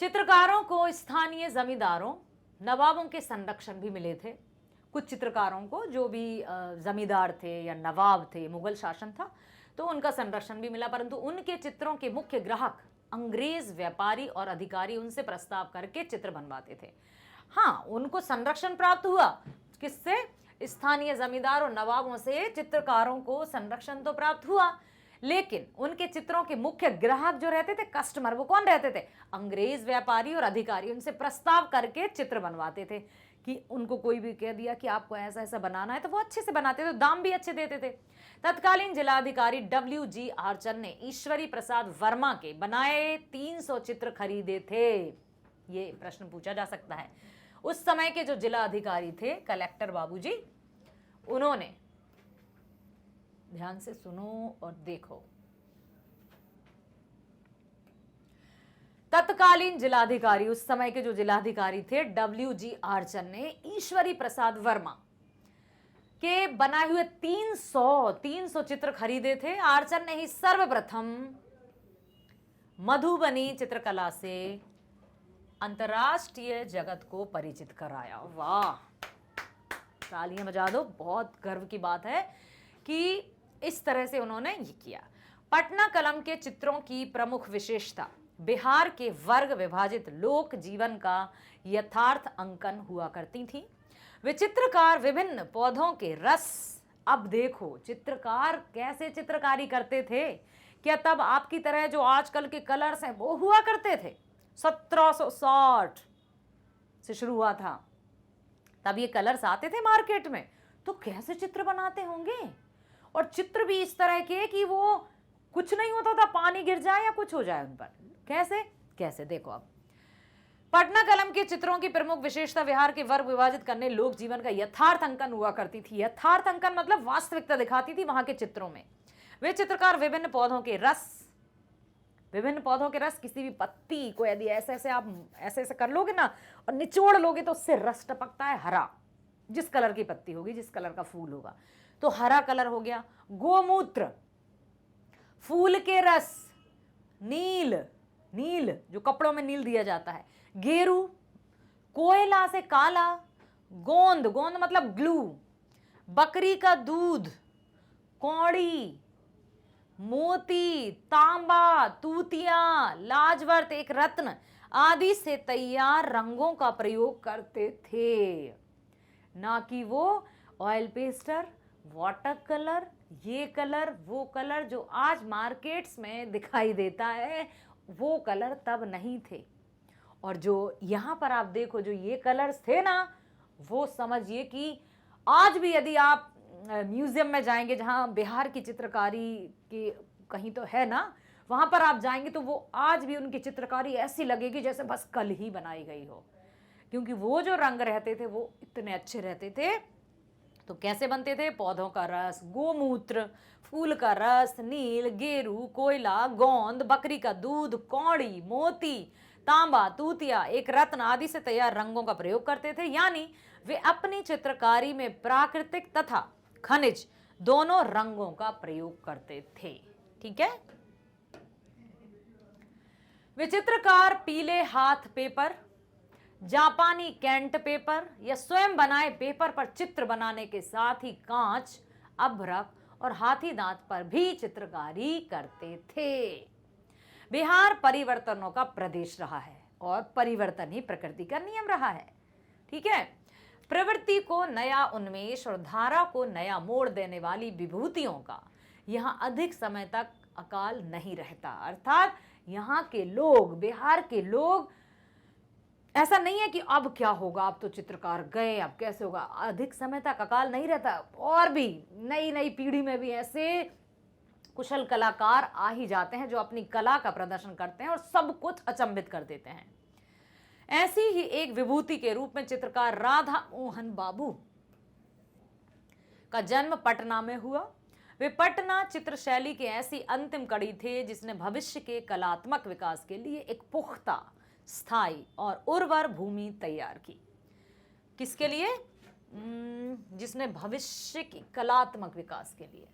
चित्रकारों को स्थानीय जमींदारों, नवाबों के संरक्षण भी मिले थे। कुछ चित्रकारों को जो भी जमींदार थे या नवाब थे, मुगल शासन था तो उनका संरक्षण भी मिला, परंतु उनके चित्रों के मुख्य ग्राहक अंग्रेज व्यापारी और अधिकारी उनसे प्रस्ताव करके चित्र बनवाते थे। हाँ, उनको संरक्षण प्राप्त हुआ, किससे? स्थानीय जमींदार और नवाबों से चित्रकारों को संरक्षण तो प्राप्त हुआ, लेकिन उनके चित्रों के मुख्य ग्राहक जो रहते थे, कस्टमर, वो कौन रहते थे? अंग्रेज व्यापारी और अधिकारी उनसे प्रस्ताव करके चित्र बनवाते थे कि उनको कोई भी कह दिया कि आपको ऐसा ऐसा बनाना है तो वो अच्छे से बनाते थे, दाम भी अच्छे देते थे। तत्कालीन जिलाधिकारी WG आर्चर ने ईश्वरी प्रसाद वर्मा के बनाए 300 चित्र खरीदे थे। ये प्रश्न पूछा जा सकता है। उस समय के जो जिला अधिकारी थे, कलेक्टर बाबूजी, उन्होंने, ध्यान से सुनो और देखो, तत्कालीन जिलाधिकारी, उस समय के जो जिलाधिकारी थे WG आर्चर ने ईश्वरी प्रसाद वर्मा के बनाए हुए 300 चित्र खरीदे थे। आर्चर ने ही सर्वप्रथम मधुबनी चित्रकला से अंतरराष्ट्रीय जगत को परिचित कराया। वाह, तालियां बजा दो, बहुत गर्व की बात है कि इस तरह से उन्होंने ये किया। पटना कलम के चित्रों की प्रमुख विशेषता बिहार के वर्ग विभाजित लोक जीवन का यथार्थ अंकन हुआ करती थी। वे चित्रकार विभिन्न पौधों के रस, अब देखो चित्रकार कैसे चित्रकारी करते थे। क्या तब आपकी तरह जो आजकल के कलर्स हैं वो हुआ करते थे? 1760 से शुरू हुआ था, तब ये कलर्स आते थे मार्केट में, तो कैसे चित्र बनाते होंगे? और चित्र भी इस तरह के कि वो कुछ नहीं होता था, पानी गिर जाए या कुछ हो जाए उन पर। कैसे देखो अब। पटना कलम के चित्रों की प्रमुख विशेषता बिहार के वर्ग विभाजित करने लोक जीवन का यथार्थ अंकन हुआ करती थी। यथार्थ अंकन मतलब वास्तविकता दिखाती थी वहां के चित्रों में। वे चित्रकार विभिन्न पौधों के रस, किसी भी पत्ती को यदि ऐसे आप ऐसे कर लोगे ना और निचोड़ लोगे तो उससे रस टपकता है हरा। जिस कलर की पत्ती होगी, जिस कलर का फूल होगा, तो हरा कलर हो गया। गोमूत्र, फूल के रस, नील जो कपड़ों में नील दिया जाता है, गेरू, कोयला से काला, गोंद मतलब ग्लू, बकरी का दूध, कौड़ी, मोती, तांबा, तूतिया, लाजवर्त एक रत्न आदि से तैयार रंगों का प्रयोग करते थे, ना कि वो ऑयल पेस्टर, वाटर कलर, ये कलर वो कलर जो आज मार्केट्स में दिखाई देता है, वो कलर तब नहीं थे। और जो यहाँ पर आप देखो जो ये कलर्स थे ना, वो समझिए कि आज भी यदि आप म्यूजियम में जाएंगे जहाँ बिहार की चित्रकारी की कहीं तो है ना, वहाँ पर आप जाएंगे तो वो आज भी उनकी चित्रकारी ऐसी लगेगी जैसे बस कल ही बनाई गई हो, क्योंकि वो जो रंग रहते थे वो इतने अच्छे रहते थे। तो कैसे बनते थे? पौधों का रस, गोमूत्र, फूल का रस, नील, गेरू, कोयला, गोंद, बकरी का दूध, कौड़ी, मोती, तांबा, तूतिया, एक रत्न आदि से तैयार रंगों का प्रयोग करते थे। यानी वे अपनी चित्रकारी में प्राकृतिक तथा खनिज दोनों रंगों का प्रयोग करते थे। ठीक है। वे चित्रकार पीले हाथ पेपर, जापानी कैंट पेपर या स्वयं बनाए पेपर पर चित्र बनाने के साथ ही कांच, अभ्रक और हाथी दांत पर भी चित्रकारी करते थे। बिहार परिवर्तनों का प्रदेश रहा है और परिवर्तन ही प्रकृति का नियम रहा है। ठीक है। प्रवृत्ति को नया उन्मेष और धारा को नया मोड़ देने वाली विभूतियों का यहाँ अधिक समय तक अकाल नहीं रहता। अर्थात यहाँ के लोग, बिहार के लोग, ऐसा नहीं है कि अब क्या होगा, अब तो चित्रकार गए, अब कैसे होगा, अधिक समय तक अकाल नहीं रहता। और भी नई नई पीढ़ी में भी ऐसे कुशल कलाकार आ ही जाते हैं जो अपनी कला का प्रदर्शन करते हैं और सब कुछ अचंभित कर देते हैं। ऐसी ही एक विभूति के रूप में चित्रकार राधा मोहन बाबू का जन्म पटना में हुआ। वे पटना चित्र शैली की ऐसी अंतिम कड़ी थे जिसने भविष्य के कलात्मक विकास के लिए एक पुख्ता, स्थायी और उर्वर भूमि तैयार की। किसके लिए? जिसने भविष्य की कलात्मक विकास के लिए।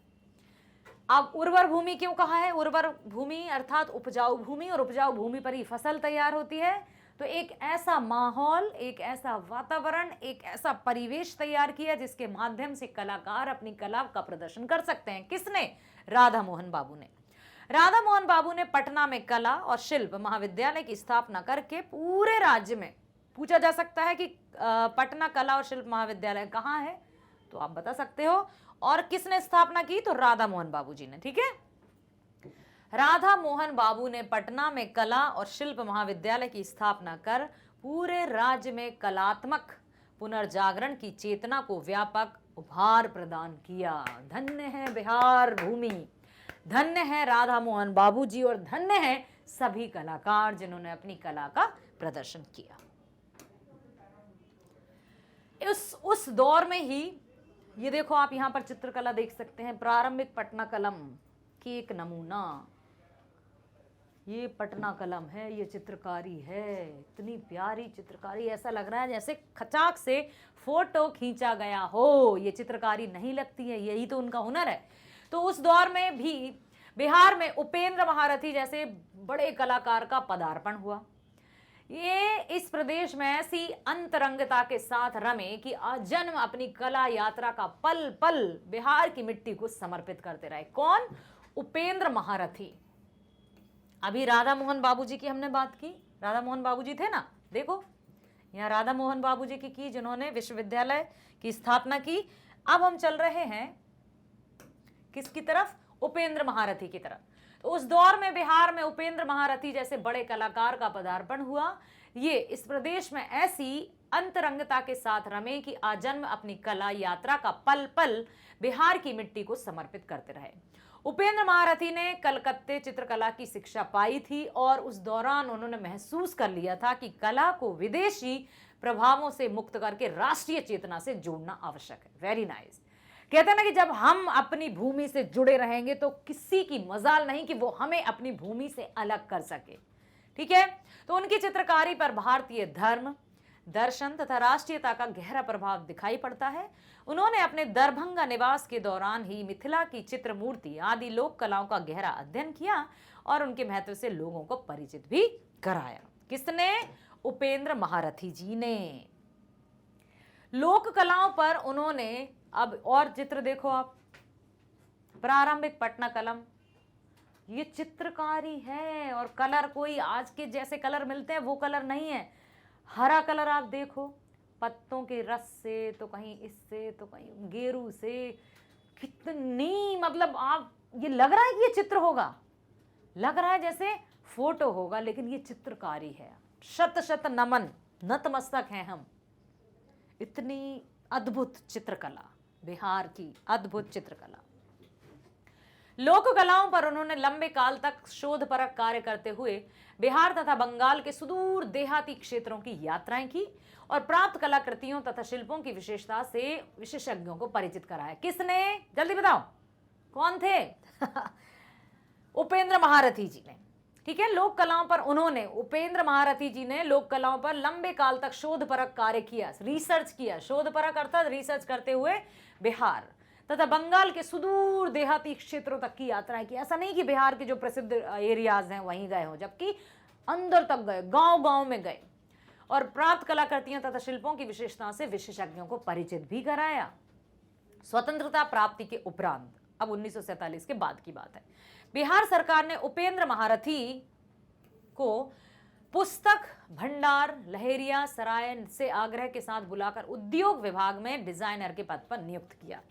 अब उर्वर भूमि क्यों कहा है? उर्वर भूमि अर्थात उपजाऊ भूमि, और उपजाऊ भूमि पर ही फसल तैयार होती है। तो एक ऐसा माहौल, एक ऐसा वातावरण, एक ऐसा परिवेश तैयार किया जिसके माध्यम से कलाकार अपनी कला का प्रदर्शन कर सकते हैं। किसने? राधा मोहन बाबू ने। राधा मोहन बाबू ने पटना में कला और शिल्प महाविद्यालय की स्थापना करके पूरे राज्य में, पूछा जा सकता है कि पटना कला और शिल्प महाविद्यालय कहाँ है, तो आप बता सकते हो। और किसने स्थापना की? तो राधा मोहन बाबू जी ने। ठीक है। राधा मोहन बाबू ने पटना में कला और शिल्प महाविद्यालय की स्थापना कर पूरे राज्य में कलात्मक पुनर्जागरण की चेतना को व्यापक उभार प्रदान किया। धन्य है बिहार भूमि, धन्य है राधा मोहन बाबू जी, और धन्य है सभी कलाकार जिन्होंने अपनी कला का प्रदर्शन किया। उस दौर में ही, ये देखो आप यहां पर चित्रकला देख सकते हैं, प्रारंभिक पटना कलम की एक नमूना। ये पटना कलम है, ये चित्रकारी है, इतनी प्यारी चित्रकारी, ऐसा लग रहा है जैसे खचाक से फोटो खींचा गया हो। ये चित्रकारी नहीं लगती है, यही तो उनका हुनर है। तो उस दौर में भी बिहार में उपेंद्र महारथी जैसे बड़े कलाकार का पदार्पण हुआ। ये इस प्रदेश में ऐसी अंतरंगता के साथ रमे कि आजन्म अपनी कला यात्रा का पल पल बिहार की मिट्टी को समर्पित करते रहे। कौन? उपेंद्र महारथी। अभी राधा मोहन बाबू जी की हमने बात की, राधा मोहन बाबू जी थे ना, देखो यहाँ राधा मोहन बाबू जी की जिन्होंने विश्वविद्यालय की स्थापना की। अब हम चल रहे हैं किसकी तरफ? उपेंद्र महारथी की तरफ। तो उस दौर में बिहार में उपेंद्र महारथी जैसे बड़े कलाकार का पदार्पण हुआ। ये इस प्रदेश में ऐसी अंतरंगता के साथ रमे कि आजन्म अपनी कला यात्रा का पल पल बिहार की मिट्टी को समर्पित करते रहे। उपेंद्र महारथी ने कलकत्ते चित्रकला की शिक्षा पाई थी और उस दौरान उन्होंने महसूस कर लिया था कि कला को विदेशी प्रभावों से मुक्त करके राष्ट्रीय चेतना से जोड़ना आवश्यक है। Very nice. कहते हैं ना कि जब हम अपनी भूमि से जुड़े रहेंगे तो किसी की मजाल नहीं कि वो हमें अपनी भूमि से अलग कर सके। ठीक है। तो उनकी चित्रकारी पर भारतीय धर्म, दर्शन तथा राष्ट्रीयता का गहरा प्रभाव दिखाई पड़ता है। उन्होंने अपने दरभंगा निवास के दौरान ही मिथिला की चित्र मूर्ति आदि लोक कलाओं का गहरा अध्ययन किया और उनके महत्व से लोगों को परिचित भी कराया। किसने? उपेंद्र महारथी जी ने। लोक कलाओं पर उन्होंने, अब और चित्र देखो आप, प्रारंभिक पटना कलम, ये चित्रकारी है और कलर कोई आज के जैसे कलर मिलते हैं वो कलर नहीं है। हरा कलर आप देखो, पत्तों के रस से, तो कहीं इससे, तो कहीं गेरू से, कितनी, मतलब आप, ये लग रहा है कि ये चित्र होगा, लग रहा है जैसे फोटो होगा, लेकिन ये चित्रकारी है। शत शत नमन, नतमस्तक हैं हम। इतनी अद्भुत चित्रकला, बिहार की अद्भुत चित्रकला। लोक कलाओं पर उन्होंने लंबे काल तक शोधपरक कार्य करते हुए बिहार तथा बंगाल के सुदूर देहाती क्षेत्रों की यात्राएं की और प्राप्त कलाकृतियों तथा शिल्पों की विशेषता से विशेषज्ञों को परिचित कराया। किसने? जल्दी बताओ, कौन थे? उपेंद्र महारथी जी ने। ठीक है। लोक कलाओं पर उन्होंने, उपेंद्र महारथी जी ने लोक कलाओं पर लंबे काल तक शोधपरक कार्य किया, रिसर्च किया। शोधपरक अर्थात रिसर्च करते हुए बिहार तथा बंगाल के सुदूर देहाती क्षेत्रों तक की यात्राएं की। ऐसा नहीं कि बिहार के जो प्रसिद्ध एरियाज हैं वहीं गए हो, जबकि अंदर तक गए, गांव गांव में गए और प्राप्त कलाकृतियों तथा शिल्पों की विशेषताओं से विशेषज्ञों को परिचित भी कराया। स्वतंत्रता प्राप्ति के उपरांत, अब 1947 के बाद की बात है, बिहार सरकार ने उपेंद्र महारथी को पुस्तक भंडार लहेरिया सराय से आग्रह के साथ बुलाकर उद्योग विभाग में डिजाइनर के पद पर नियुक्त किया।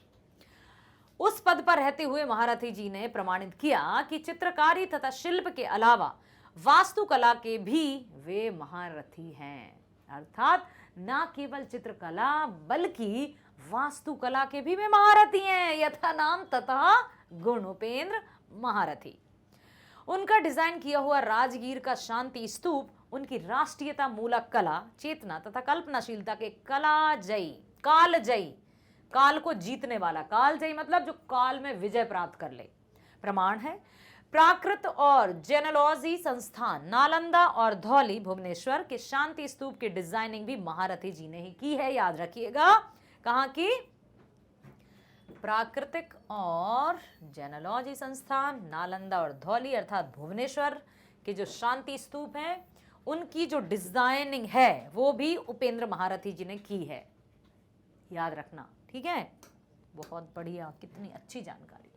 उस पद पर रहते हुए महारथी जी ने प्रमाणित किया कि चित्रकारी तथा शिल्प के अलावा वास्तुकला के भी वे महारथी हैं। अर्थात न केवल चित्रकला बल्कि वास्तुकला के भी वे महारथी हैं। यथा नाम तथा गुण, उपेंद्र महारथी। उनका डिजाइन किया हुआ राजगीर का शांति स्तूप उनकी राष्ट्रीयता मूलक कला, चेतना तथा कल्पनाशीलता के कलाजयी, कालजयी, काल को जीतने वाला, कालजयी मतलब जो काल में विजय प्राप्त कर ले, प्रमाण है। प्राकृत और जेनोलॉजी संस्थान नालंदा और धौली भुवनेश्वर के शांति स्तूप की डिजाइनिंग भी महारथी जी ने ही की है। याद रखिएगा, कहां की? प्राकृतिक और जेनोलॉजी संस्थान नालंदा और धौली अर्थात भुवनेश्वर के जो शांति स्तूप हैं उनकी जो डिजाइनिंग है वो भी उपेंद्र महारथी जी ने की है। याद रखना, ठीक है। बहुत बढ़िया, कितनी अच्छी जानकारी।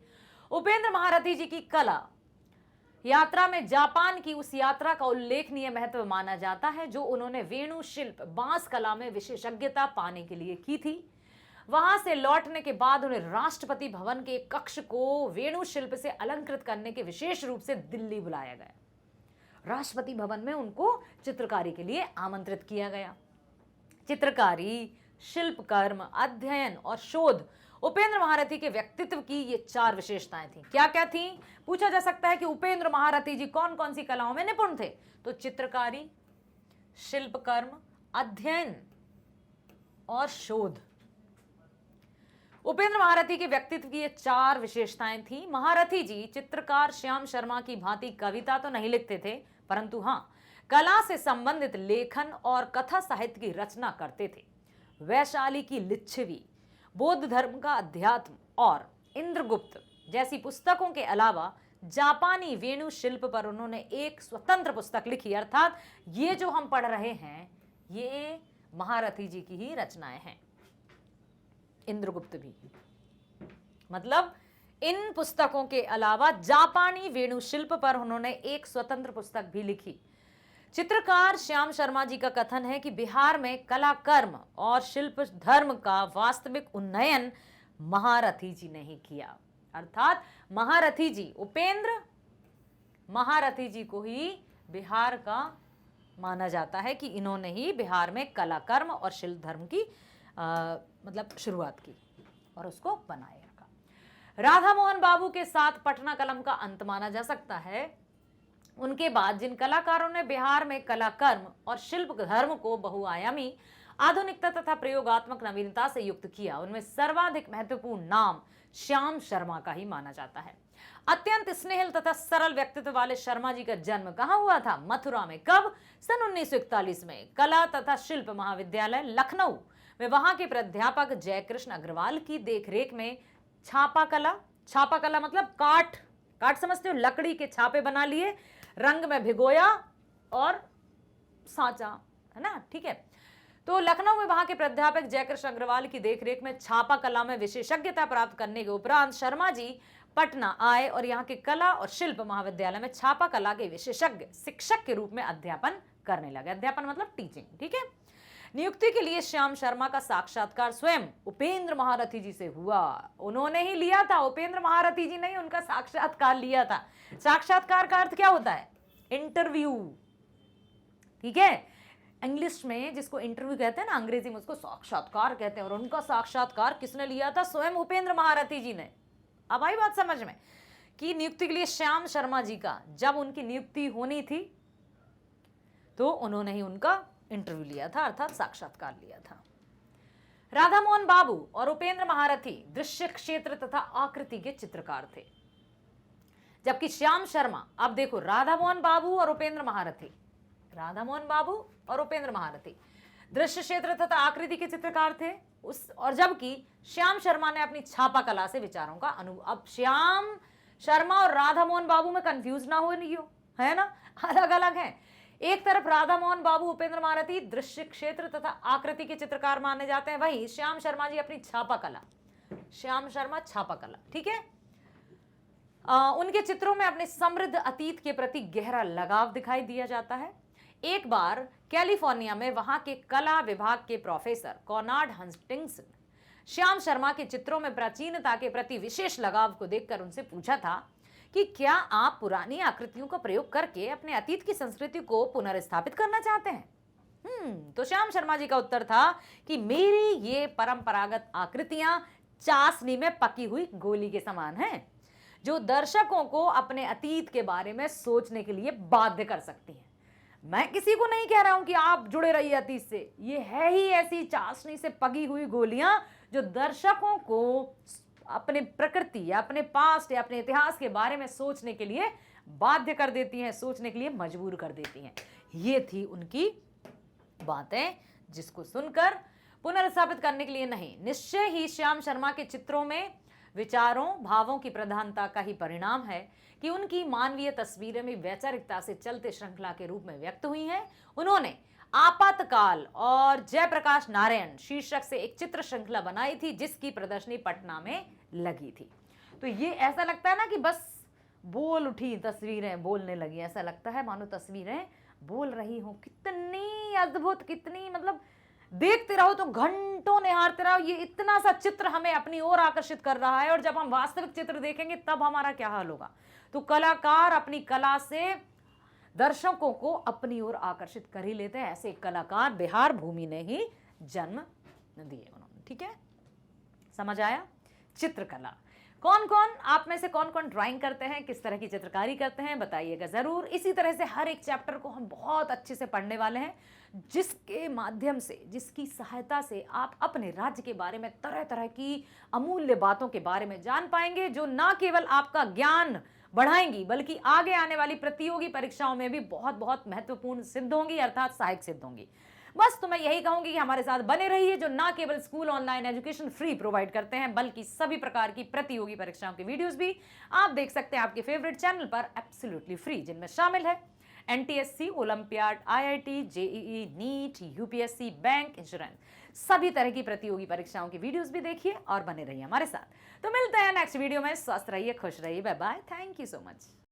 उपेंद्र महारथी जी की कला यात्रा में जापान की उस यात्रा का उल्लेखनीय महत्व माना जाता है जो उन्होंने वेणु शिल्प, बांस कला में विशेषज्ञता पाने के लिए की थी। वहां से लौटने के बाद उन्हें राष्ट्रपति भवन के कक्ष को वेणु शिल्प से अलंकृत करने के विशेष रूप से दिल्ली बुलाया गया। राष्ट्रपति भवन में उनको चित्रकारी के लिए आमंत्रित किया गया। चित्रकारी, शिल्पकर्म, अध्ययन और शोध उपेंद्र महारथी के व्यक्तित्व की ये 4 विशेषताएं थी। क्या क्या थी? पूछा जा सकता है कि उपेंद्र महारथी जी कौन कौन सी कलाओं में निपुण थे। तो चित्रकारी, शिल्पकर्म, अध्ययन और शोध। उपेंद्र महारथी के व्यक्तित्व की ये 4 विशेषताएं थी। महारथी जी चित्रकार श्याम शर्मा की भांति कविता तो नहीं लिखते थे, परंतु हाँ, कला से संबंधित लेखन और कथा साहित्य की रचना करते थे। वैशाली की लिच्छवी, बौद्ध धर्म का अध्यात्म और इंद्रगुप्त जैसी पुस्तकों के अलावा जापानी वेणु शिल्प पर उन्होंने एक स्वतंत्र पुस्तक लिखी। अर्थात ये जो हम पढ़ रहे हैं ये महारथी जी की ही रचनाएं हैं। इंद्रगुप्त भी, मतलब इन पुस्तकों के अलावा जापानी वेणु शिल्प पर उन्होंने एक स्वतंत्र पुस्तक भी लिखी। चित्रकार श्याम शर्मा जी का कथन है कि बिहार में कला कर्म और शिल्प धर्म का वास्तविक उन्नयन महारथी जी ने ही किया। अर्थात महारथी जी, उपेंद्र महारथी जी को ही बिहार का माना जाता है कि इन्होंने ही बिहार में कला कर्म और शिल्प धर्म की मतलब शुरुआत की और उसको बनाए रखा। राधा मोहन बाबू के साथ पटना कलम का अंत माना जा सकता है। उनके बाद जिन कलाकारों ने बिहार में कला कर्म और शिल्प धर्म को बहुआयामी, आधुनिकता तथा प्रयोगात्मक नवीनता से युक्त किया, उनमें सर्वाधिक महत्वपूर्ण नाम श्याम शर्मा का ही माना जाता है। अत्यंत स्नेहिल तथा सरल व्यक्तित्व वाले शर्मा जी का जन्म कहाँ हुआ था? मथुरा में। कब? सन 1941 में। कला तथा शिल्प महाविद्यालय लखनऊ में वहां के प्राध्यापक जयकृष्ण अग्रवाल की देखरेख में छापा कला मतलब काट समझते हो, लकड़ी के छापे बना लिए, रंग में भिगोया और सांचा, है ना, ठीक है। तो लखनऊ में वहां के प्राध्यापक जयकृष्ण अग्रवाल की देखरेख में छापा कला में विशेषज्ञता प्राप्त करने के उपरांत शर्मा जी पटना आए और यहाँ के कला और शिल्प महाविद्यालय में छापा कला के विशेषज्ञ शिक्षक के रूप में अध्यापन करने लगे। अध्यापन मतलब टीचिंग, ठीक है। नियुक्ति के लिए श्याम शर्मा का साक्षात्कार स्वयं उपेंद्र महारथी जी से हुआ। उन्होंने ही लिया था, उपेंद्र महारथी जी ने उनका साक्षात्कार लिया था। साक्षात्कार का अर्थ क्या होता है? इंटरव्यू, ठीक है। इंग्लिश में जिसको इंटरव्यू कहते हैं ना, अंग्रेजी में उसको साक्षात्कार कहते हैं। और उनका साक्षात्कार किसने लिया था? स्वयं उपेंद्र महारथी जी ने। अब आई बात समझ में कि नियुक्ति के लिए श्याम शर्मा जी का जब उनकी नियुक्ति होनी थी तो उन्होंने ही उनका इंटरव्यू लिया था, अर्थात साक्षात्कार लिया था। राधा मोहन बाबू और उपेंद्र महारथी दृश्य क्षेत्र तथा आकृति के चित्रकार थे। जबकि श्याम शर्मा, अब देखो, राधा मोहन बाबू और उपेंद्र महारथी, राधा मोहन बाबू और उपेंद्र महारथी दृश्य क्षेत्र तथा आकृति के चित्रकार थे और जबकि श्याम शर्मा ने अपनी छापा कला से विचारों का अब श्याम शर्मा और राधा मोहन बाबू में कंफ्यूज ना हो, नहीं हो, है ना, अलग अलग हैं। एक तरफ राधा मोहन बाबू, उपेंद्र महारथी दृश्य क्षेत्र तथा आकृति के चित्रकार माने जाते हैं, वहीं श्याम शर्मा जी अपनी छापा कला, श्याम शर्मा छापा कला, ठीक है। उनके चित्रों में अपने समृद्ध अतीत के प्रति गहरा लगाव दिखाई दिया जाता है। एक बार कैलिफोर्निया में वहां के कला विभाग के प्रोफेसर कॉनार्ड हस्टिंग्स श्याम शर्मा के चित्रों में प्राचीनता के प्रति विशेष लगाव को देखकर उनसे पूछा था कि क्या आप पुरानी आकृतियों का प्रयोग करके अपने अतीत की संस्कृति को पुनर्स्थापित करना चाहते हैं। तो श्याम शर्मा जी का उत्तर था कि मेरी ये परंपरागत आकृतियां चाशनी में पकी हुई गोली के समान हैं, जो दर्शकों को अपने अतीत के बारे में सोचने के लिए बाध्य कर सकती हैं। मैं किसी को नहीं कह रहा हूं कि आप जुड़े रहिए अतीत से, ये है ही ऐसी चाशनी से पकी हुई गोलियां जो दर्शकों को अपने प्रकृति या अपने पास्ट या अपने इतिहास के बारे में सोचने के लिए बाध्य कर देती हैं, सोचने के लिए मजबूर कर देती हैं। ये थी उनकी बातें, जिसको सुनकर पुनर्स्थापित करने के लिए नहीं, निश्चय ही श्याम शर्मा के चित्रों में विचारों, भावों की प्रधानता का ही परिणाम है कि उनकी मानवीय तस्वीरें में वैचारिकता से चलते श्रृंखला के रूप में व्यक्त हुई हैं। उन्होंने आपातकाल और जयप्रकाश नारायण शीर्षक से एक चित्र श्रृंखला बनाई थी, जिसकी प्रदर्शनी पटना में लगी थी। तो ये ऐसा लगता है ना कि बस बोल उठी तस्वीरें, बोलने लगी, ऐसा लगता है मानो तस्वीरें बोल रही हो। कितनी अद्भुत, कितनी मतलब देखते रहो तो घंटों निहारते रहो। ये इतना सा चित्र हमें अपनी ओर आकर्षित कर रहा है और जब हम वास्तविक चित्र देखेंगे तब हमारा क्या हाल होगा। तो कलाकार अपनी कला से दर्शकों को अपनी ओर आकर्षित कर ही लेते हैं। ऐसे कलाकार बिहार भूमि ने ही जन्म दिए उन्होंने, ठीक है, समझ आया। चित्रकला, कौन कौन आप में से कौन कौन ड्राइंग करते हैं, किस तरह की चित्रकारी करते हैं, बताइएगा जरूर। इसी तरह से हर एक चैप्टर को हम बहुत अच्छे से पढ़ने वाले हैं, जिसके माध्यम से, जिसकी सहायता से आप अपने राज्य के बारे में तरह तरह की अमूल्य बातों के बारे में जान पाएंगे, जो ना केवल आपका ज्ञान बढ़ाएंगी बल्कि आगे आने वाली प्रतियोगी परीक्षाओं में भी बहुत बहुत महत्वपूर्ण सिद्ध होंगी, अर्थात सहायक सिद्ध होंगी। बस तो मैं यही कहूंगी कि हमारे साथ बने रहिए, जो ना केवल school online education free provide करते हैं बल्कि सभी प्रकार की प्रतियोगी परीक्षाओं के वीडियोस भी आप देख सकते हैं आपके फेवरेट चैनल पर एब्सोल्युटली फ्री, जिनमें शामिल है NTSC, Olympiad, IIT, JEE, NEET, UPSC, bank, insurance, सभी तरह की प्रतियोगी परीक्षाओं की वीडियोस भी देखिए और बने रहिए हमारे साथ। तो मिलते हैं नेक्स्ट वीडियो में। स्वस्थ रहिए, खुश रहिए, bye bye, thank you so much.